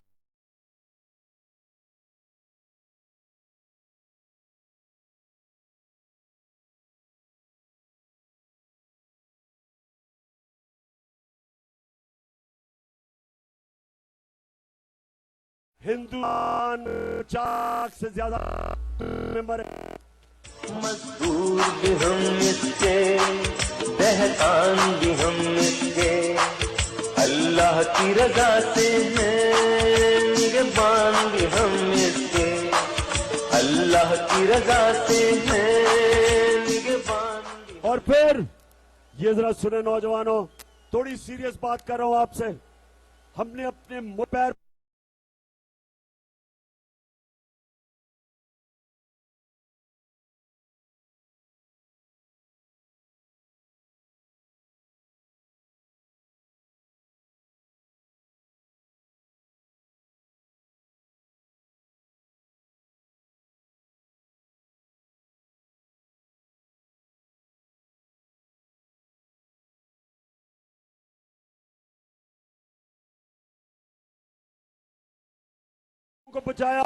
हिंदुस्तान चाक से ज्यादा में मरे। मजबूर भी हम इसके, दहकान भी हम इसके, अल्लाह की रजा से हैं, निगहबान भी हम अल्लाह की रजा से है निगहबान। और फिर ये जरा सुने नौजवानों, थोड़ी सीरियस बात कर रहा हूं आपसे। हमने अपने पैर को बचाया,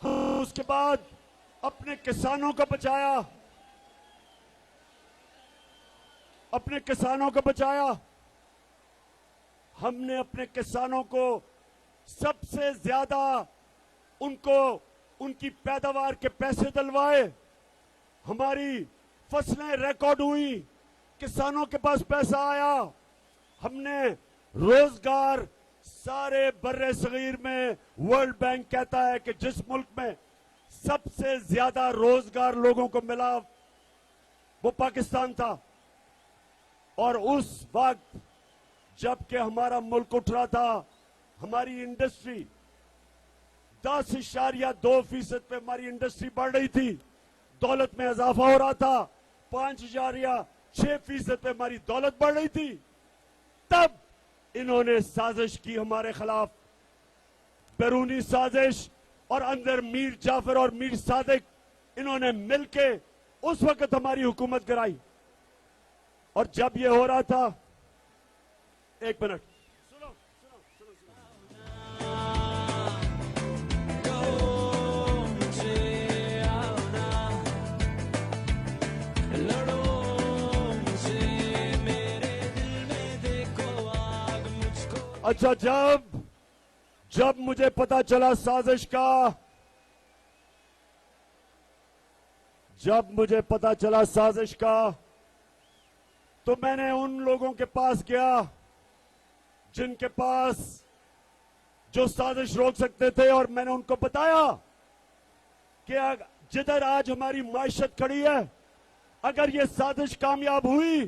उसके बाद अपने किसानों को बचाया, अपने किसानों को बचाया। हमने अपने किसानों को सबसे ज्यादा उनको उनकी पैदावार के पैसे दिलवाए। हमारी फसलें रिकॉर्ड हुई, किसानों के पास पैसा आया। हमने रोजगार सारे बर्रे सगीर में, वर्ल्ड बैंक कहता है कि जिस मुल्क में सबसे ज्यादा रोजगार लोगों को मिला वो पाकिस्तान था। और उस वक्त जबकि हमारा मुल्क उठ रहा था, हमारी इंडस्ट्री 10.2% पे हमारी इंडस्ट्री बढ़ रही थी, दौलत में इजाफा हो रहा था। 5.6% पे हमारी दौलत बढ़ रही थी। तब इन्होंने साजिश की हमारे खिलाफ, बैरूनी साजिश, और अंदर मीर जाफर और मीर सादिक इन्होंने मिलके उस वक्त हमारी हुकूमत गिराई। और जब ये हो रहा था, एक मिनट सुनो, अच्छा, जब मुझे पता चला साजिश का, जब मुझे पता चला साजिश का, तो मैंने उन लोगों के पास गया जिनके पास जो साजिश रोक सकते थे, और मैंने उनको बताया कि जिधर आज हमारी मायशत खड़ी है, अगर ये साजिश कामयाब हुई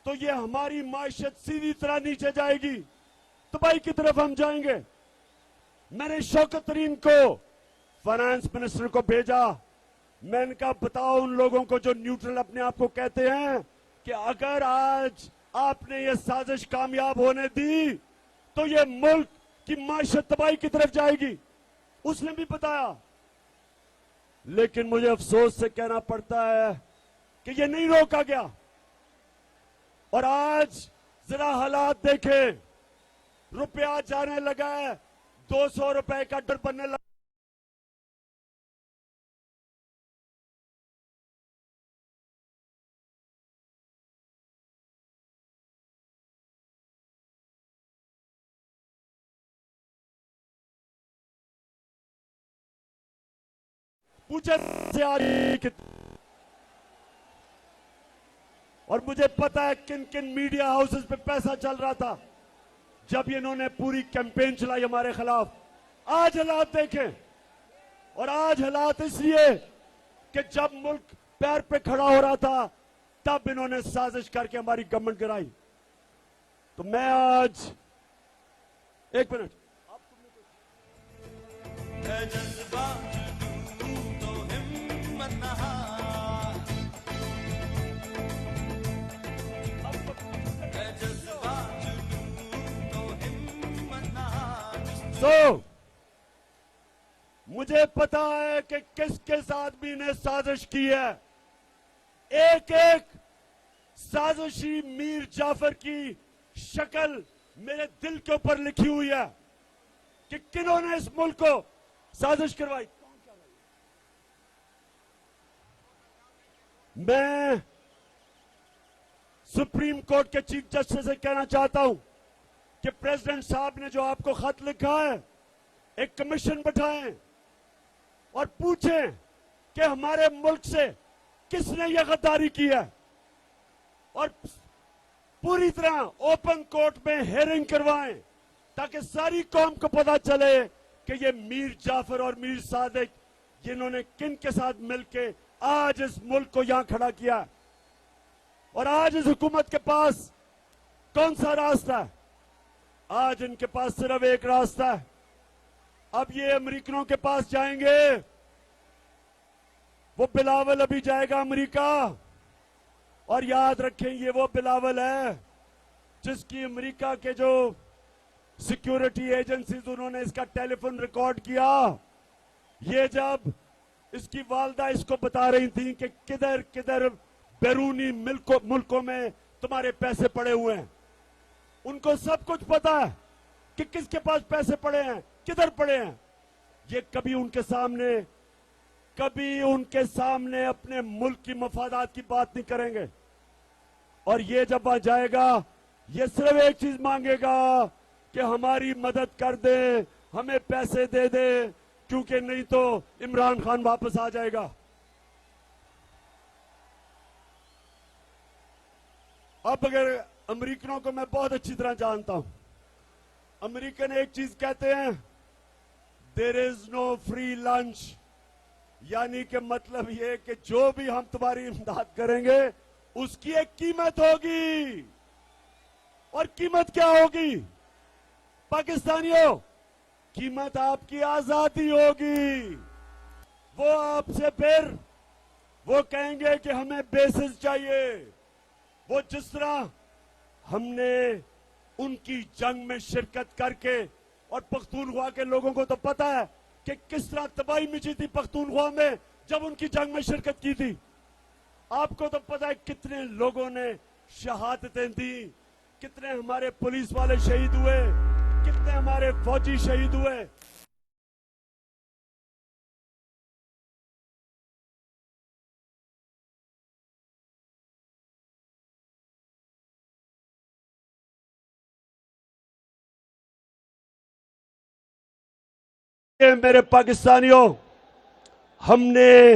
तो ये हमारी मायशत सीधी तरह नीचे जाएगी, तबाही की तरफ हम जाएंगे। मैंने शौकत तरीन को, फाइनेंस मिनिस्टर को भेजा। मैंने कहा बताओ उन लोगों को जो न्यूट्रल अपने आप को कहते हैं कि अगर आज आपने ये साजिश कामयाब होने दी तो ये मुल्क की मायशत तबाही की तरफ जाएगी। उसने भी बताया, लेकिन मुझे अफसोस से कहना पड़ता है कि ये नहीं रोका गया। और आज जरा हालात देखें, रुपया जाने लगा है, 200 रुपए का डर बनने लगा। पूछे से आज, और मुझे पता है किन किन मीडिया हाउसेस पे पैसा चल रहा था जब इन्होंने पूरी कैंपेन चलाई हमारे खिलाफ। आज हालात देखें, और आज हालात इसलिए कि जब मुल्क पैर पे खड़ा हो रहा था तब इन्होंने साजिश करके हमारी गवर्नमेंट गिराई। तो मैं आज, एक मिनट, तो मुझे पता है कि किस किस आदमी ने साजिश की है। एक एक साजिशी मीर जाफर की शक्ल मेरे दिल के ऊपर लिखी हुई है कि किन्होंने इस मुल्क को साजिश करवाई। मैं सुप्रीम कोर्ट के चीफ जस्टिस से कहना चाहता हूं कि प्रेसिडेंट साहब ने जो आपको खत लिखा है, एक कमीशन बैठाएं और पूछें कि हमारे मुल्क से किसने यह गद्दारी की है, और पूरी तरह ओपन कोर्ट में हेयरिंग करवाएं ताकि सारी कौम को पता चले कि ये मीर जाफर और मीर सादिक कि इन्होंने किन के साथ मिलके आज इस मुल्क को यहां खड़ा किया है। और आज इस हुकूमत के पास कौन सा रास्ता है? आज इनके पास सिर्फ एक रास्ता है। अब ये अमेरिकनों के पास जाएंगे। वो बिलावल अभी जाएगा अमेरिका, और याद रखें ये वो बिलावल है जिसकी अमेरिका के जो सिक्योरिटी एजेंसीज उन्होंने इसका टेलीफोन रिकॉर्ड किया। ये जब इसकी वालदा इसको बता रही थी कि किधर किधर बैरूनी मुल्कों में तुम्हारे पैसे पड़े हुए हैं, उनको सब कुछ पता है कि किसके पास पैसे पड़े हैं, किधर पड़े हैं। ये कभी उनके सामने अपने मुल्क की मफादात की बात नहीं करेंगे। और ये जब आ जाएगा, ये सिर्फ एक चीज मांगेगा कि हमारी मदद कर दे, हमें पैसे दे दे, क्योंकि नहीं तो इमरान खान वापस आ जाएगा। अब अगर अमेरिकनों को मैं बहुत अच्छी तरह जानता हूं, अमेरिकन एक चीज कहते हैं, there is no free lunch, यानी कि मतलब ये कि जो भी हम तुम्हारी इमदाद करेंगे उसकी एक कीमत होगी। और कीमत क्या होगी पाकिस्तानियों? कीमत आपकी आजादी होगी। वो आपसे फिर वो कहेंगे कि हमें बेसिस चाहिए। वो जिस तरह हमने उनकी जंग में शिरकत करके, और पख्तूनख्वा के लोगों को तो पता है कि किस तरह तबाही मची थी पख्तूनख्वा में जब उनकी जंग में शिरकत की थी। आपको तो पता है कितने लोगों ने शहादतें दी, कितने हमारे पुलिस वाले शहीद हुए, कितने हमारे फौजी शहीद हुए। मेरे पाकिस्तानियों, हमने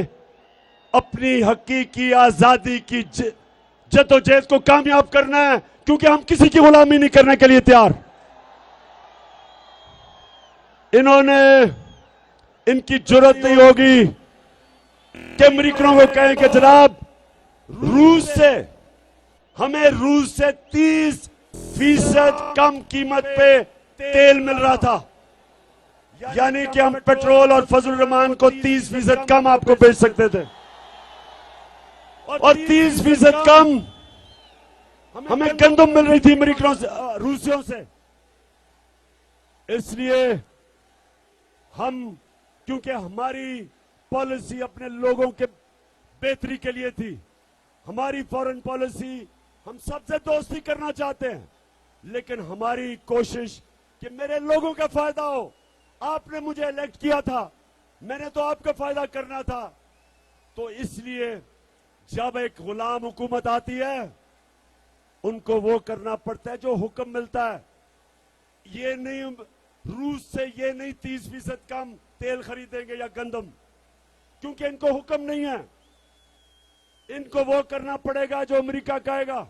अपनी हकीकी आजादी की जद्दोजहद को कामयाब करना है, क्योंकि हम किसी की गुलामी नहीं करने के लिए तैयार। इनकी जरूरत नहीं होगी कि अमेरिकनों को कहें कि जनाब हमें रूस से 30% कम कीमत पे तेल मिल रहा था, यानी कि हम पेट्रोल और फजल रहमान को 30% कम आपको बेच सकते थे, और 30% कम हमें गंदम मिल रही थी अमेरिकनों से, रूसियों से। इसलिए क्योंकि हमारी पॉलिसी अपने लोगों के बेहतरी के लिए थी, हमारी फॉरेन पॉलिसी, हम सबसे दोस्ती करना चाहते हैं, लेकिन हमारी कोशिश कि मेरे लोगों का फायदा हो। आपने मुझे इलेक्ट किया था, मैंने तो आपका फायदा करना था। तो इसलिए जब एक गुलाम हुकूमत आती है, उनको वो करना पड़ता है जो हुक्म मिलता है। ये नहीं, रूस से ये नहीं 30% कम तेल खरीदेंगे या गंदम, क्योंकि इनको हुक्म नहीं है। इनको वो करना पड़ेगा जो अमेरिका कहेगा।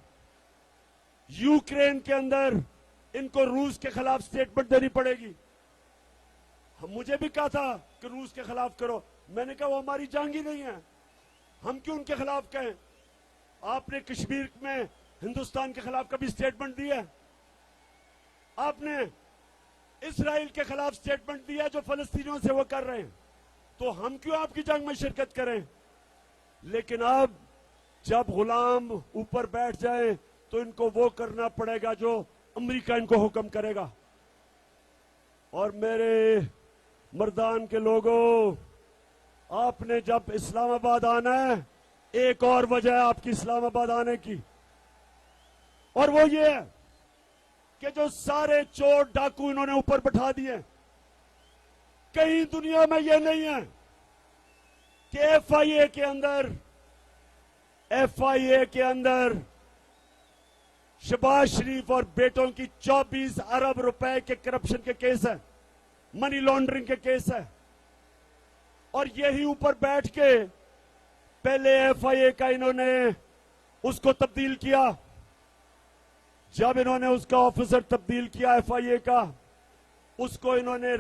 यूक्रेन के अंदर इनको रूस के खिलाफ स्टेटमेंट देनी पड़ेगी। मुझे भी कहा था कि रूस के खिलाफ करो, मैंने कहा वो हमारी जंग ही नहीं है, हम क्यों उनके खिलाफ कहें। आपने कश्मीर में हिंदुस्तान के खिलाफ कभी स्टेटमेंट दिया? आपने इसराइल के खिलाफ स्टेटमेंट दिया जो फलस्तीनियों से वो कर रहे हैं, तो हम क्यों आपकी जंग में शिरकत करें। लेकिन अब जब गुलाम ऊपर बैठ जाए तो इनको वो करना पड़ेगा जो अमेरिका इनको हुक्म करेगा। और मेरे मर्दान के लोगों, आपने जब इस्लामाबाद आना है, एक और वजह है आपकी इस्लामाबाद आने की, और वो ये है कि जो सारे चोर डाकू इन्होंने ऊपर बैठा दिए, कहीं दुनिया में ये नहीं है कि एफआईए के अंदर शहबाज शरीफ और बेटों की 24 अरब रुपए के करप्शन के केस है, मनी लॉन्ड्रिंग के केस है। और यही ऊपर बैठ के पहले एफआईए का इन्होंने उसको तब्दील किया। जब इन्होंने उसका ऑफिसर तब्दील किया एफआईए का, उसको इन्होंने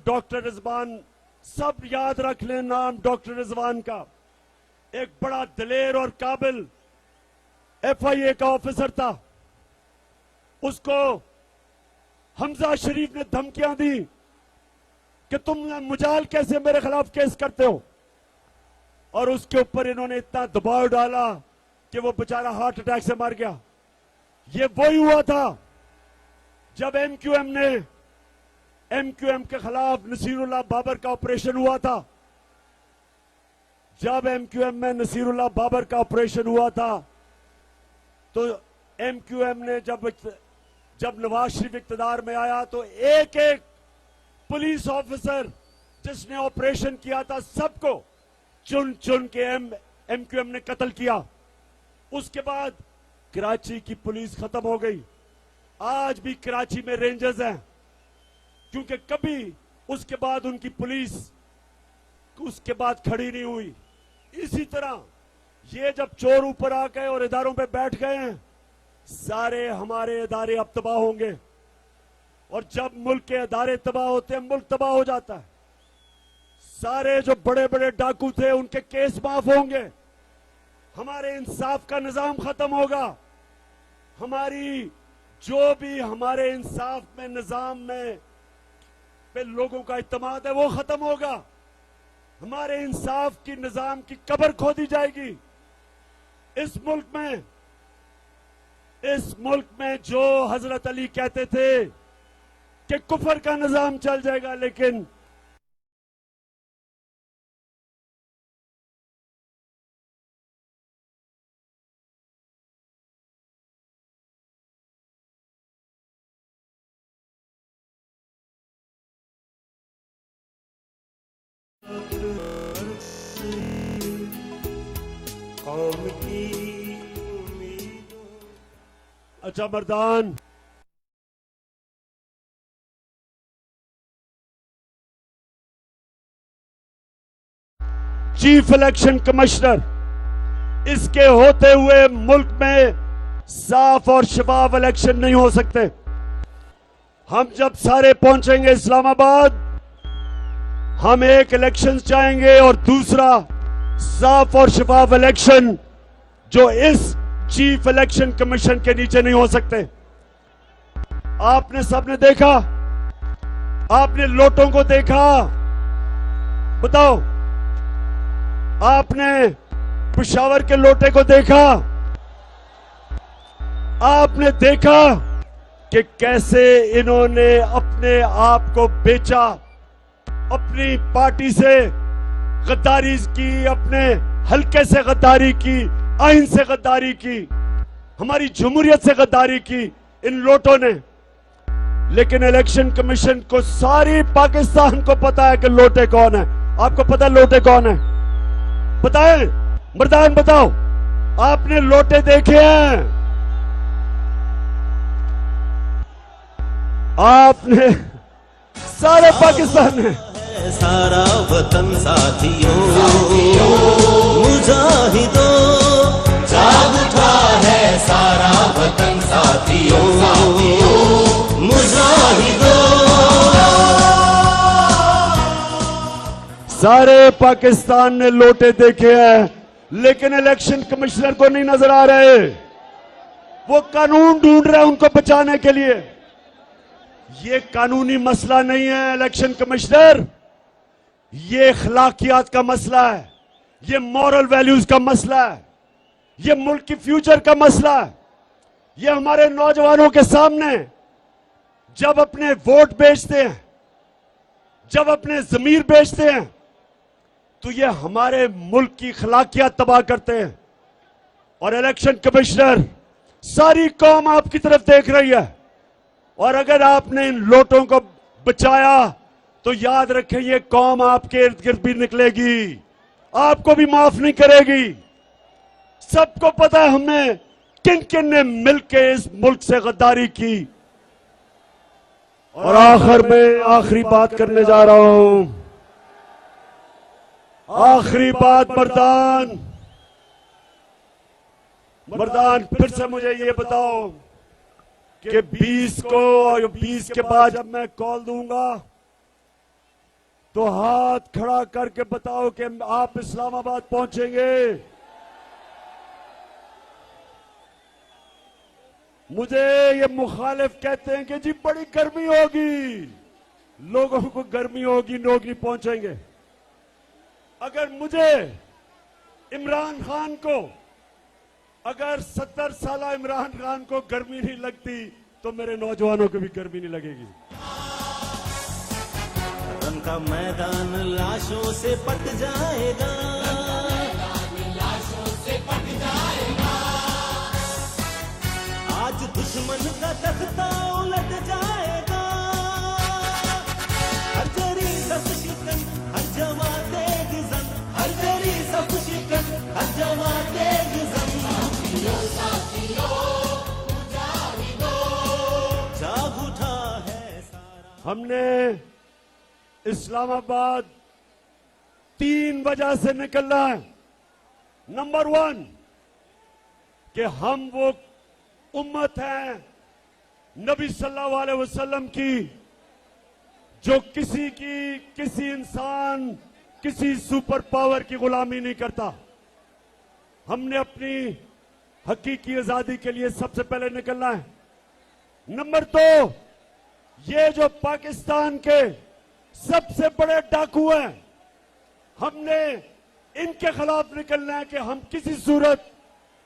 डॉक्टर रिजवान सब याद रख लें नाम डॉक्टर रिजवान का। एक बड़ा दिलेर और काबिल FIA का ऑफिसर था। उसको हमजा शरीफ ने धमकियां दी कि तुम मुजाल कैसे मेरे खिलाफ केस करते हो, और उसके ऊपर इन्होंने इतना दबाव डाला कि वो बेचारा हार्ट अटैक से मर गया। ये वही हुआ था जब MQM ने MQM के खिलाफ नसीरुल्लाह बाबर का ऑपरेशन हुआ था। जब MQM में नसीरुल्लाह बाबर का ऑपरेशन हुआ था तो MQM ने जब नवाज शरीफ इक्तदार में आया तो एक एक पुलिस ऑफिसर जिसने ऑपरेशन किया था सबको चुन चुन के MQM ने कत्ल किया। उसके बाद कराची की पुलिस खत्म हो गई। आज भी कराची में रेंजर्स हैं, क्योंकि कभी उसके बाद उनकी पुलिस उसके बाद खड़ी नहीं हुई। इसी तरह ये जब चोर ऊपर आ गए और इदारों पे बैठ गए हैं, सारे हमारे इदारे अब तबाह होंगे। और जब मुल्क के इदारे तबाह होते हैं, मुल्क तबाह हो जाता है। सारे जो बड़े बड़े डाकू थे उनके केस माफ होंगे, हमारे इंसाफ का निजाम खत्म होगा, हमारी जो भी हमारे इंसाफ में निजाम में पे लोगों का इत्मीनान है वो खत्म होगा, हमारे इंसाफ की निजाम की कब्र खोदी जाएगी। इस मुल्क में जो हजरत अली कहते थे कि कुफर का निजाम चल जाएगा, लेकिन कौम की उम्मीद। अच्छा मर्दान, चीफ इलेक्शन कमिश्नर, इसके होते हुए मुल्क में साफ और शफाफ इलेक्शन नहीं हो सकते। हम जब सारे पहुंचेंगे इस्लामाबाद, हम एक इलेक्शन चाहेंगे और दूसरा साफ और शफाफ इलेक्शन जो इस चीफ इलेक्शन कमीशन के नीचे नहीं हो सकते। आपने सबने देखा, आपने लोटों को देखा, बताओ आपने पेशावर के लोटे को देखा, आपने देखा कि कैसे इन्होंने अपने आप को बेचा, अपनी पार्टी से गद्दारी की, अपने हल्के से गद्दारी की, आइन से गद्दारी की, हमारी जमहूरियत से गद्दारी की इन लोटों ने। लेकिन इलेक्शन कमीशन को सारी पाकिस्तान को पता है कि लोटे कौन है। आपको पता है लोटे कौन है? बताएं मर्दान, बताओ, आपने लोटे देखे हैं? आपने सारे पाकिस्तान में सारा वतन साथियों मुजाहिदों जाग उठा है, सारा वतन साथियों मुजाहिदों। सारे पाकिस्तान ने लोटे देखे हैं, लेकिन इलेक्शन कमिश्नर को नहीं नजर आ रहे। वो कानून ढूंढ रहे हैं उनको बचाने के लिए। ये कानूनी मसला नहीं है इलेक्शन कमिश्नर, ये अखलाकियात का मसला है, ये मॉरल वैल्यूज का मसला है, ये मुल्क की फ्यूचर का मसला है। ये हमारे नौजवानों के सामने जब अपने वोट बेचते हैं, जब अपने जमीर बेचते हैं, तो ये हमारे मुल्क की अखलाकियात तबाह करते हैं। और इलेक्शन कमिश्नर, सारी कौम आपकी तरफ देख रही है, और अगर आपने इन लोटों को बचाया तो याद रखें ये कौम आपके इर्द गिर्द भी निकलेगी, आपको भी माफ नहीं करेगी। सबको पता है हमने किन किन ने मिलकर इस मुल्क से गद्दारी की। और आखिर में आखिरी बात करने जा रहा हूं, आखिरी बात मर्दान, फिर से मुझे ये बताओ कि 20 को और 20 के बाद जब मैं कॉल दूंगा तो हाथ खड़ा करके बताओ कि आप इस्लामाबाद पहुंचेंगे। मुझे ये मुखालिफ कहते हैं कि जी बड़ी गर्मी होगी, लोगों को गर्मी होगी, लोग नहीं पहुंचेंगे। अगर मुझे इमरान खान को, अगर 70 साल इमरान खान को गर्मी नहीं लगती तो मेरे नौजवानों को भी गर्मी नहीं लगेगी। रन का मैदान लाशों से पट जाएगा, आज दुश्मन का तख्ता उलट जाएगा। हर जरी सब शिकन, हर जवा तेग जन, हर जरी सब शिकन, हर जवा तेग जन। जाग उठा है सारा। हमने इस्लामाबाद 3 वजह से निकलना है। नंबर 1 कि हम वो उम्मत है नबी सल्लल्लाहु अलैहि वसल्लम की जो किसी इंसान, किसी सुपर पावर की गुलामी नहीं करता। हमने अपनी हकीकी आजादी के लिए सबसे पहले निकलना है। नंबर 2 ये जो पाकिस्तान के सबसे बड़े डाकू हैं, हमने इनके खिलाफ निकलना है कि हम किसी सूरत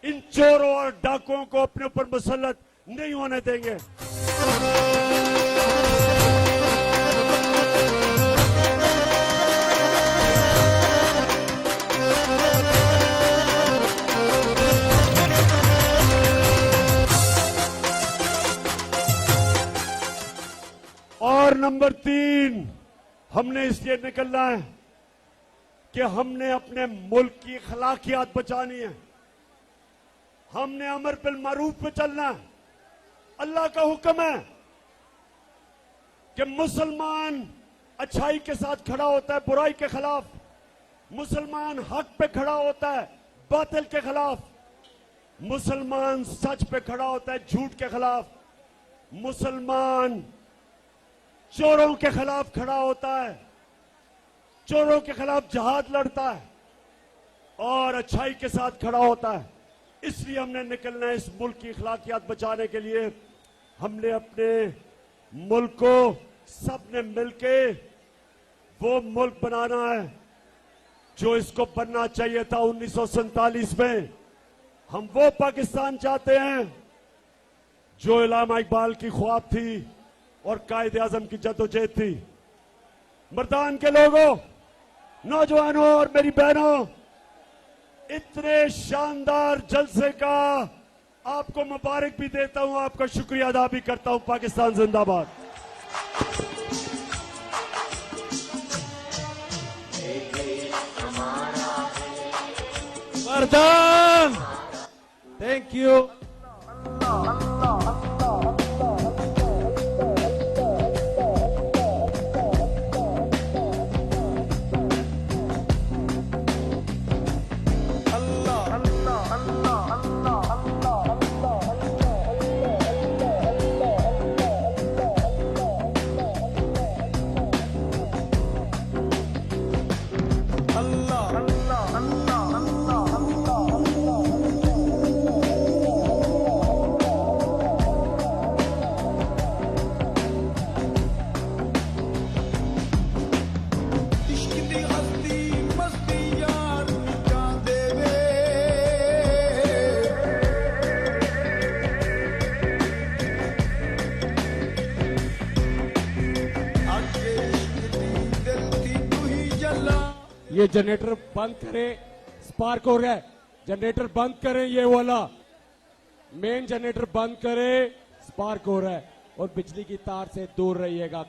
इन चोरों और डाकुओं को अपने ऊपर मुसल्लत नहीं होने देंगे। और नंबर 3 हमने इसलिए निकलना है कि हमने अपने मुल्क की अखलाकियात बचानी है। हमने अमर बिल मारूफ पे चलना है। अल्लाह का हुक्म है कि मुसलमान अच्छाई के साथ खड़ा होता है बुराई के खिलाफ, मुसलमान हक पे खड़ा होता है बातिल के खिलाफ, मुसलमान सच पे खड़ा होता है झूठ के खिलाफ, मुसलमान चोरों के खिलाफ खड़ा होता है, चोरों के खिलाफ जहाद लड़ता है और अच्छाई के साथ खड़ा होता है। इसलिए हमने निकलना है इस मुल्क की अखलाकियात बचाने के लिए। हमने अपने मुल्क को सबने मिलके वो मुल्क बनाना है जो इसको बनना चाहिए था 1947 में। हम वो पाकिस्तान चाहते हैं जो इलामा इकबाल की ख्वाब थी और कायदे आजम की जद्दोजहद थी। मर्दान के लोगों, नौजवानों और मेरी बहनों, इतने शानदार जलसे का आपको मुबारक भी देता हूं, आपका शुक्रिया अदा भी करता हूं। पाकिस्तान जिंदाबाद। Mardan, thank you. ये जनरेटर बंद करें, स्पार्क हो रहा है। जनरेटर बंद करें, ये वाला मेन जनरेटर बंद करें, स्पार्क हो रहा है। और बिजली की तार से दूर रहिएगा।